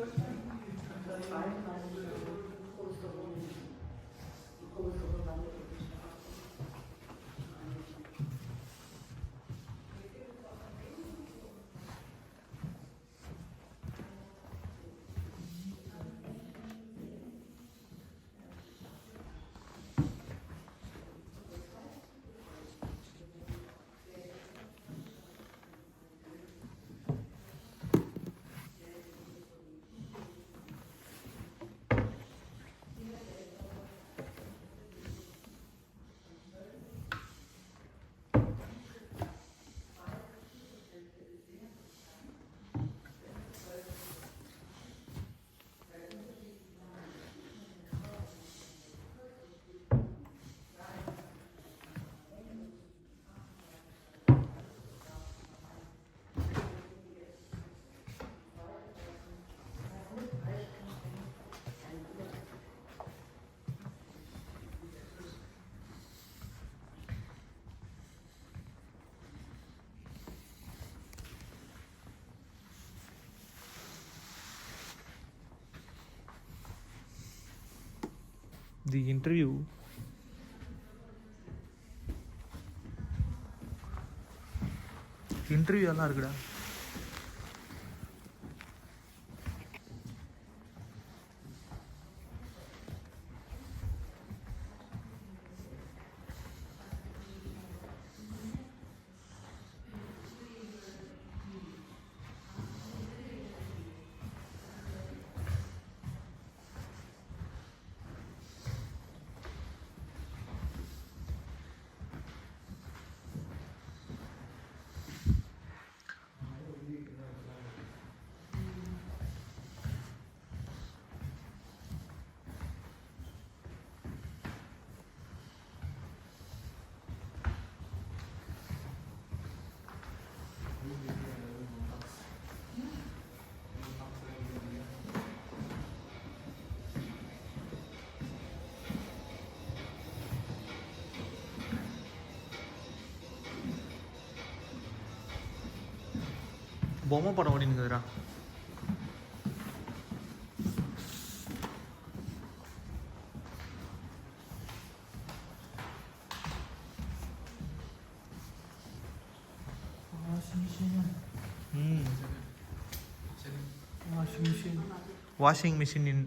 Speaker 1: The interview. இன்டர்வியூ எல்லாம் இருக்குடா. பொம்மை படம் ஓடினுக்குதுடா. வாஷிங் மிஷின் இன்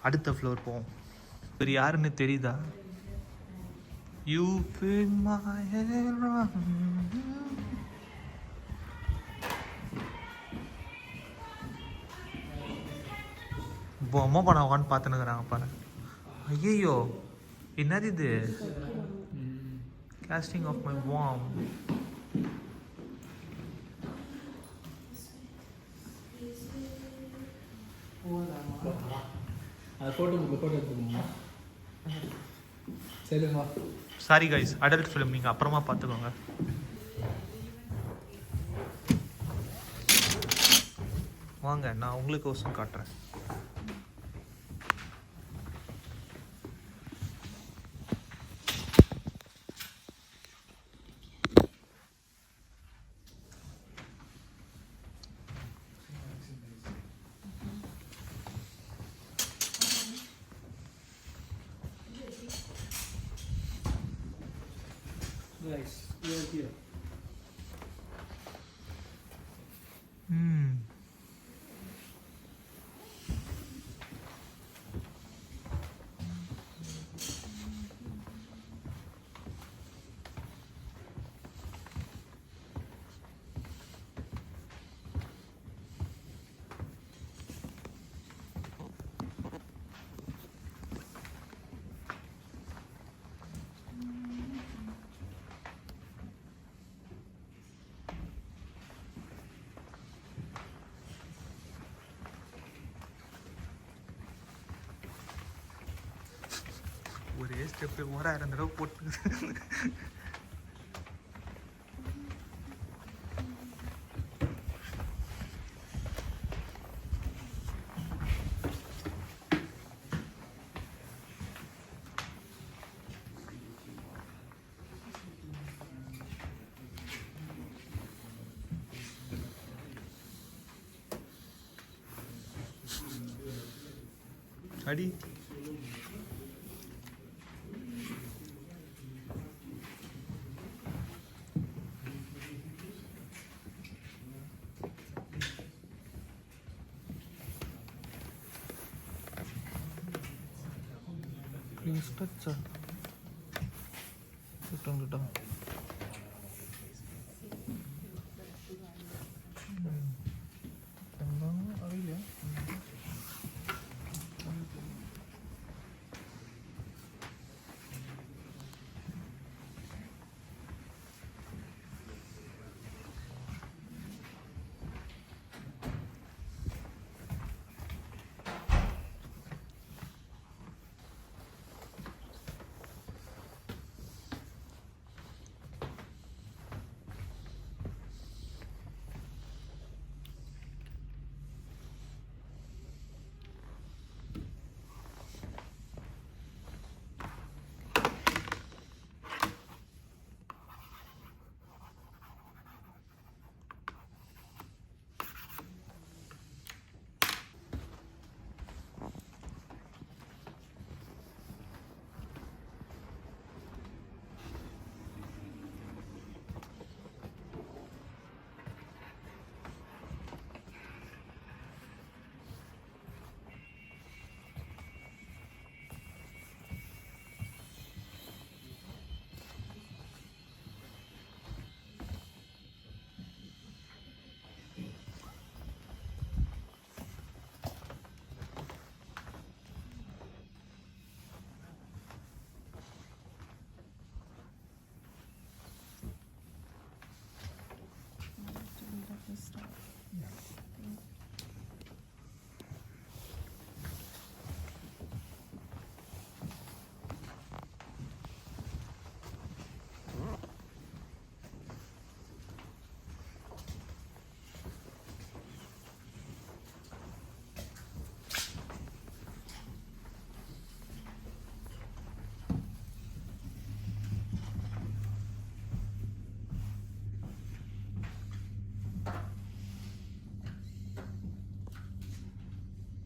Speaker 1: அடுத்த ஃப்ளோர் போவோம். இவர் யாருன்னு தெரியுதா? You been my hair. பொம்மை படம் உட்காந்து பார்த்துனுக்குறாங்க பாரு. ஐயோ என்னது இது? casting of my mom. Sorry guys, adult film, நீங்கள் அப்புறமா பார்த்துக்கோங்க. வாங்க நான் உங்களுக்கு கோசம் காட்டுறேன்.
Speaker 2: Guys, we are here.
Speaker 1: ஒரே ஸ்டெப்பு 1000 தடவை போட்டு அடி. Please touch her. Little.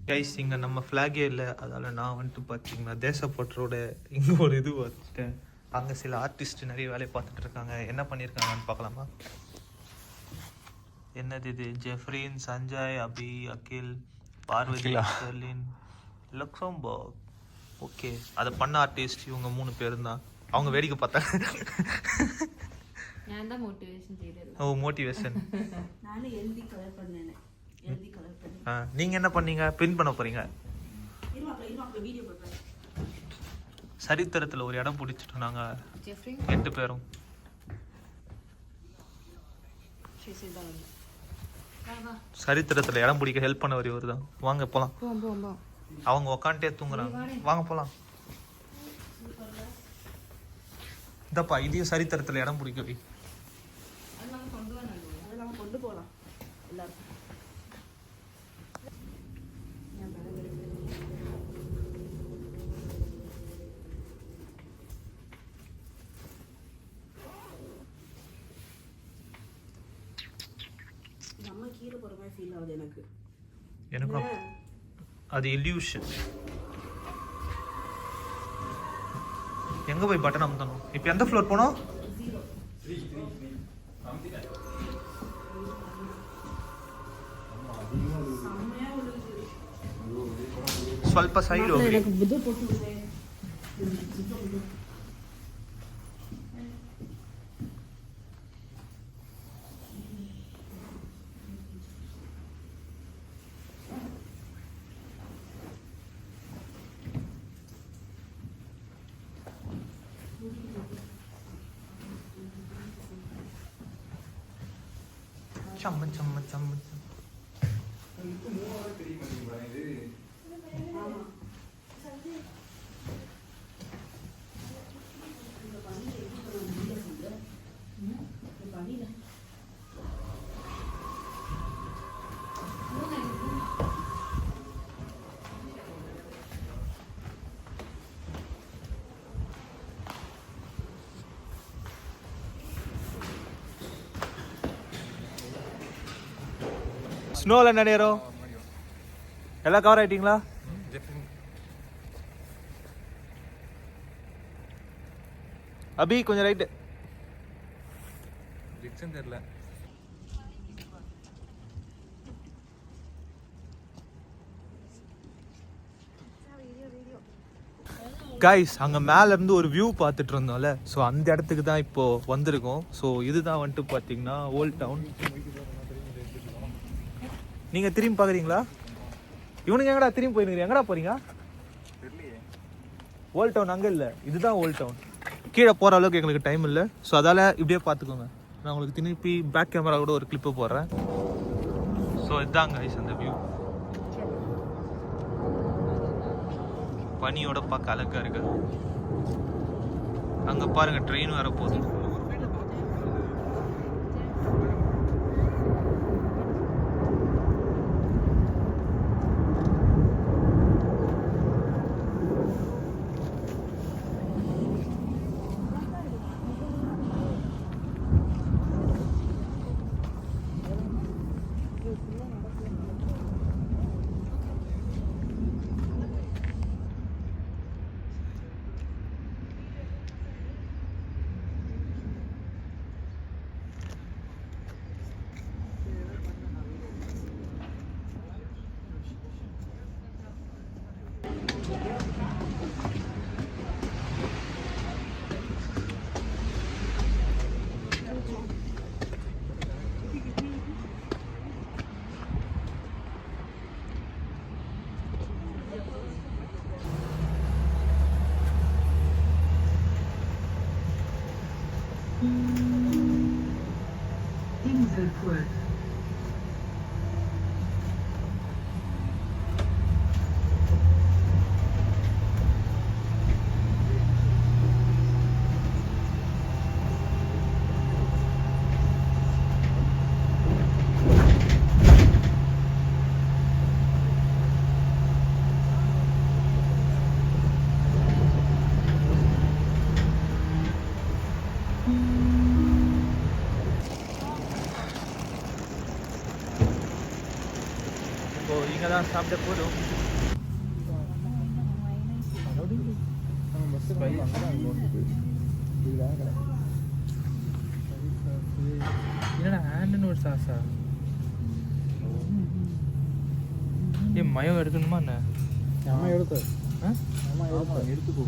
Speaker 1: Guys இங்கே நம்ம ஃப்ளாகே இல்லை, அதால் நான் வந்துட்டு பார்த்தீங்கன்னா தேசப்பற்றோட இங்கே ஒரு இது வச்சுட்டேன். அங்கே சில ஆர்டிஸ்ட் நிறைய வேலையை பார்த்துட்டு இருக்காங்க. என்ன பண்ணியிருக்காங்கன்னு பார்க்கலாமா? என்னது இது? ஜெஃப்ரின், சஞ்சய், அபி, அகில், பார்வதி, ஸ்டெர்லின், லக்சம்பர்க். ஓகே, அதை பண்ண ஆர்டிஸ்ட் இவங்க 3 பேர் தான். அவங்க வேடிக்கை பார்த்தாங்க. ஓ, மோட்டிவேஷன்.
Speaker 3: நானும் எழுதி கலர் பண்ணேன்.
Speaker 1: நீங்கள் என்ன பண்ணீங்க? பிரிண்ட் பண்ண போகிறீங்க?
Speaker 3: வீடியோ பார்ப்பேன்.
Speaker 1: சரித்திரத்தில் ஒரு இடம் பிடிச்சிட்டோம் நாங்கள் 8 பேரும். சரித்திரத்தில் இடம் பிடிக்க ஹெல்ப் பண்ண வரையவர் தான். வாங்க போகலாம். அவங்க உக்காண்டே தூங்குறாங்க. வாங்க போகலாம். இந்தப்பா இதையும் சரித்திரத்தில் இடம் பிடிக்க வை.
Speaker 3: கொண்டு போகலாம் எல்லாரும். நம்ம கீழே போகிற மாதிரி ஃபீல் ஆகுது எனக்கு.
Speaker 1: எனக்கும் அது இல்யூஷன். எங்கே போய் பட்டன் அமுத்தணும்? இப்போ எந்த ஃப்ளோர் போனோம்? ಸ್ವಲ್ಪ ಸೈಡ್ ಹೋಗಿ.
Speaker 3: எனக்கு புது போட்டு
Speaker 1: சம்ம சம்ம சம்ம. ஸ்னோவில் என்ன நேரம்? எல்லாம் கவர் ஆகிட்டீங்களா? அபி கொஞ்சம் ரைட்டு. தெரியல. கைஸ் அங்கே மேலேருந்து ஒரு வியூ பார்த்துட்டு இருந்தோம்ல, ஸோ அந்த இடத்துக்கு தான் இப்போது வந்திருக்கோம். ஸோ இதுதான் வந்துட்டு பார்த்தீங்கன்னா ஓல்ட் டவுன். நீங்கள் திரும்பி பார்க்குறீங்களா? இவனுக்கு எங்கடா திரும்பி போயிருக்கிறீங்க? எங்கடா போகிறீங்க? ஓல்ட் டவுன் அங்கே இல்லை, இதுதான் ஓல்ட் டவுன். கீழே போகிற அளவுக்கு எங்களுக்கு டைம் இல்லை. ஸோ அதால் இப்படியே பார்த்துக்கோங்க. நான் உங்களுக்கு திருப்பி பேக் கேமரா கூட ஒரு கிளிப்பு போடுறேன். ஸோ இதுதான் கைஸ் அந்த வியூ. பனியோட பார்க்க அழகா இருக்கு. அங்கே பாருங்க ட்ரெயின் வர போகுது.
Speaker 6: Inselkurs.
Speaker 1: இப்போ இங்கே தான் சாப்பிட போதும்.
Speaker 2: என்னடா ஹேண்டுன்னு ஒரு சாஸா? ஏன் மயம் எடுக்கணுமா என்ன?
Speaker 7: எடுத்து எடுத்துக்கோ.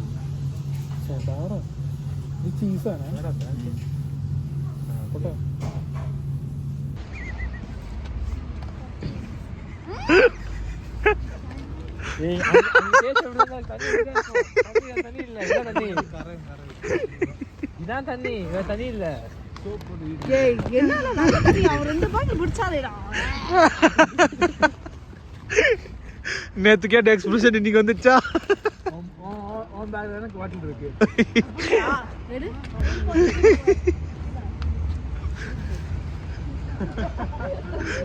Speaker 7: ஏய் அங்க பேச விடுறதா தண்ணி இல்ல இதான் தண்ணி இதான் தண்ணி வேற தண்ணி இல்ல
Speaker 3: ஏய் என்னடா நல்ல தண்ணி அவர் ரெண்டு பாக்கெட் குடிச்சாலேடா
Speaker 1: நேத்து கேட்ட எக்ஸ்பிரஷன் இன்னைக்கு வந்துச்சா
Speaker 7: ஆன் பேக்ல எனக்கு வாட்டர் இருக்கு
Speaker 3: ரெடி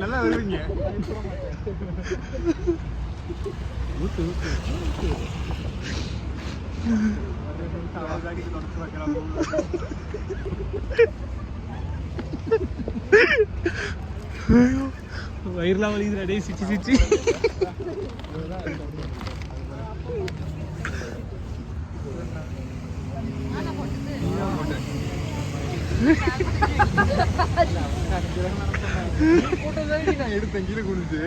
Speaker 7: நல்லா வருவீங்க
Speaker 1: வயிறுலாம் வலிக்குதுடா டேய் சிச்சி சிச்சி
Speaker 7: நான் எடுத்தேன் கீழே குனிஞ்சு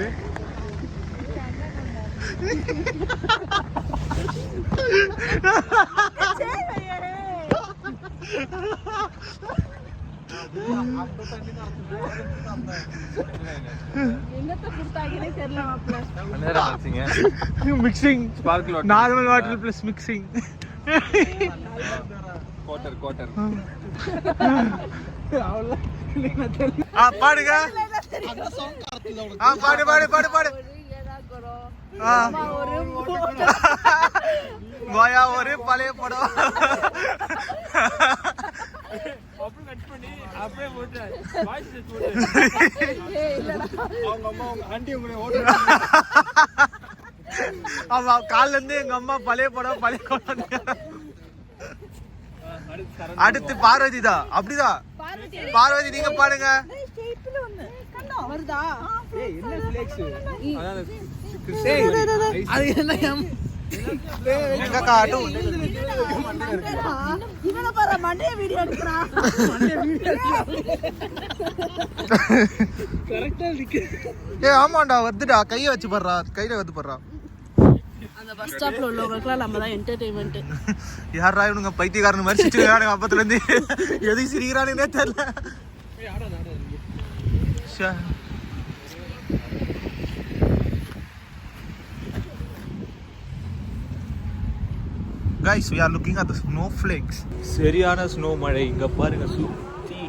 Speaker 3: என்னத்த குடுத்தாங்கனே தெரியல மாப்ள
Speaker 4: நேரா ஆச்சுங்க
Speaker 1: mixing
Speaker 4: sparkle
Speaker 1: normal water plus mixing
Speaker 4: quarter
Speaker 1: பாடுங்க பாடு பாடு பாடு பாடு கோயா ஒரு பழைய படம்
Speaker 7: அப்படியே கட் பண்ணி அப்படியே போட்டு வாய்ஸ் போட்டு அவங்க அம்மா அவங்க ஆண்டி உங்களை ஓடுற
Speaker 1: ஆமா கால்ல இருந்து எங்க அம்மா பழைய படம் அடுத்து பார்வதி தான் அப்படிதான் பார்வதி நீங்க பாடுங்க
Speaker 3: வருதா
Speaker 7: ஏய் என்ன ஃப்ளெக்ஸ் அதான்
Speaker 1: அது என்ன எங்க காட்டு
Speaker 3: இவன பாரு மண்டே வீடியோ எடுக்கறான்
Speaker 7: கரெக்ட்டா இருக்கு
Speaker 1: ஏய் ஆமாண்டா வந்துடா கைய வச்சு பறறா கையில வந்து பறறா
Speaker 3: அந்த பஸ் ஸ்டாப்ல உள்ளவங்களுக்குலாம் நம்ம தான் என்டர்டெயின்மெண்ட்
Speaker 1: யாரா இவனுங்க பைத்தியக்காரன் மாதிரி சிரிச்சுறானுங்க அப்பத்துல இருந்து எதுக்கு சிரிக்கிறானுங்கன்னே தெரியல
Speaker 7: ஏய் ஆடா
Speaker 1: Guys, we are looking at the snowflakes. சரியான ஸ்னோ மழை இங்க பாருங்க சுத்தி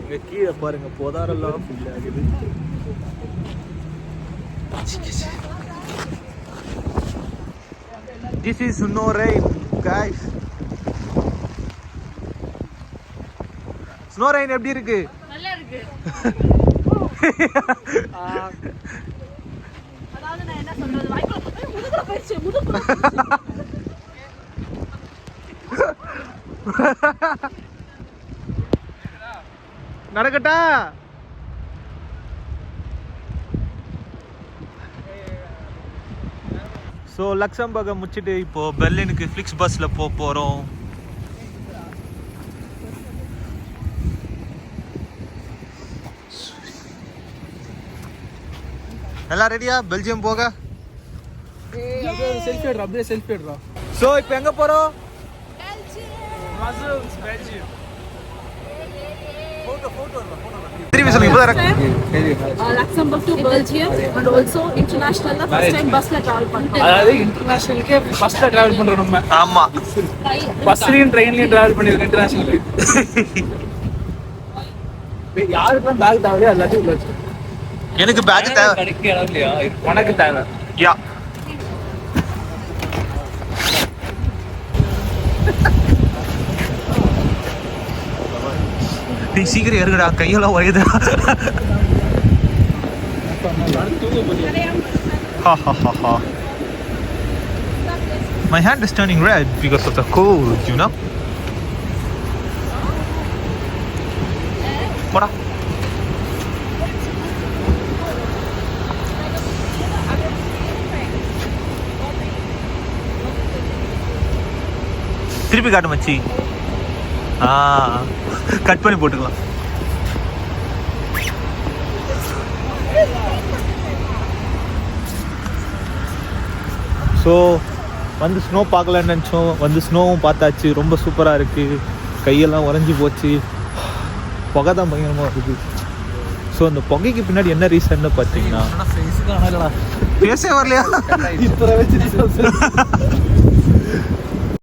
Speaker 1: இங்க கீழே பாருங்க போதாரெல்லாம் ஃபுல் ஆகுது. This is snow rain, guys. Snow rain எப்படி இருக்கு?
Speaker 3: நல்லா இருக்கு அதாவது நான் என்ன சொல்றது முதுகுல போயிடுச்சு முதுகுல
Speaker 1: நடக்கட்டா ஸோ லக்சம்பர்கை முடிச்சுட்டு இப்போ பெர்லினுக்கு ஃப்ளிக்ஸ் பஸ்ல போறோம். எல்லாம் ரெடியா பெல்ஜியம் போக?
Speaker 7: செல்ஃபி எடுறா அப்படியே செல்ஃபி எடுறா
Speaker 1: ஸோ இப்போ எங்க போறோம்? திரும்பி சொல்லுங்க இப்போ
Speaker 3: Luxembourg to Belgium and also international first time busல travel பண்ணிட்டேன்.
Speaker 7: அதாவது இன்டர்நேஷனலுக்கே பஸ்ல டிராவல் பண்றோம் நம்ம.
Speaker 1: ஆமா
Speaker 7: பஸ்லயும் ட்ரெயின்லயும் டிராவல் பண்ணிருக்கோம் இன்டர்நேஷனலுக்கு. யாருக்கும் பேக் தேவையா எல்லாத்தையும் உள்ள வச்சு.
Speaker 1: எனக்கு பேக் தேவை.
Speaker 7: கடைக்கு இடம் இல்லையா? உனக்கு தேவை.
Speaker 1: யா நீ சீக்கிரம் ஏறுங்கடா கையெல்லாம் வயது. My hand is turning red because of the cold, you know. போடா. திருப்பி காட்டு மச்சி. கட் பண்ணி போட்டுக்கலாம். ஸோ வந்து ஸ்னோ பார்க்கலன்னு நினச்சோம், வந்து ஸ்னோவும் பார்த்தாச்சு. ரொம்ப சூப்பராக இருக்குது. கையெல்லாம் உறைஞ்சி போச்சு. புகை தான் பயங்கரமாக இருக்குது. ஸோ அந்த புகைக்கு பின்னாடி என்ன ரீசன்னு பார்த்தீங்கன்னா பேசவே வரலையா
Speaker 2: இப்போ வச்சு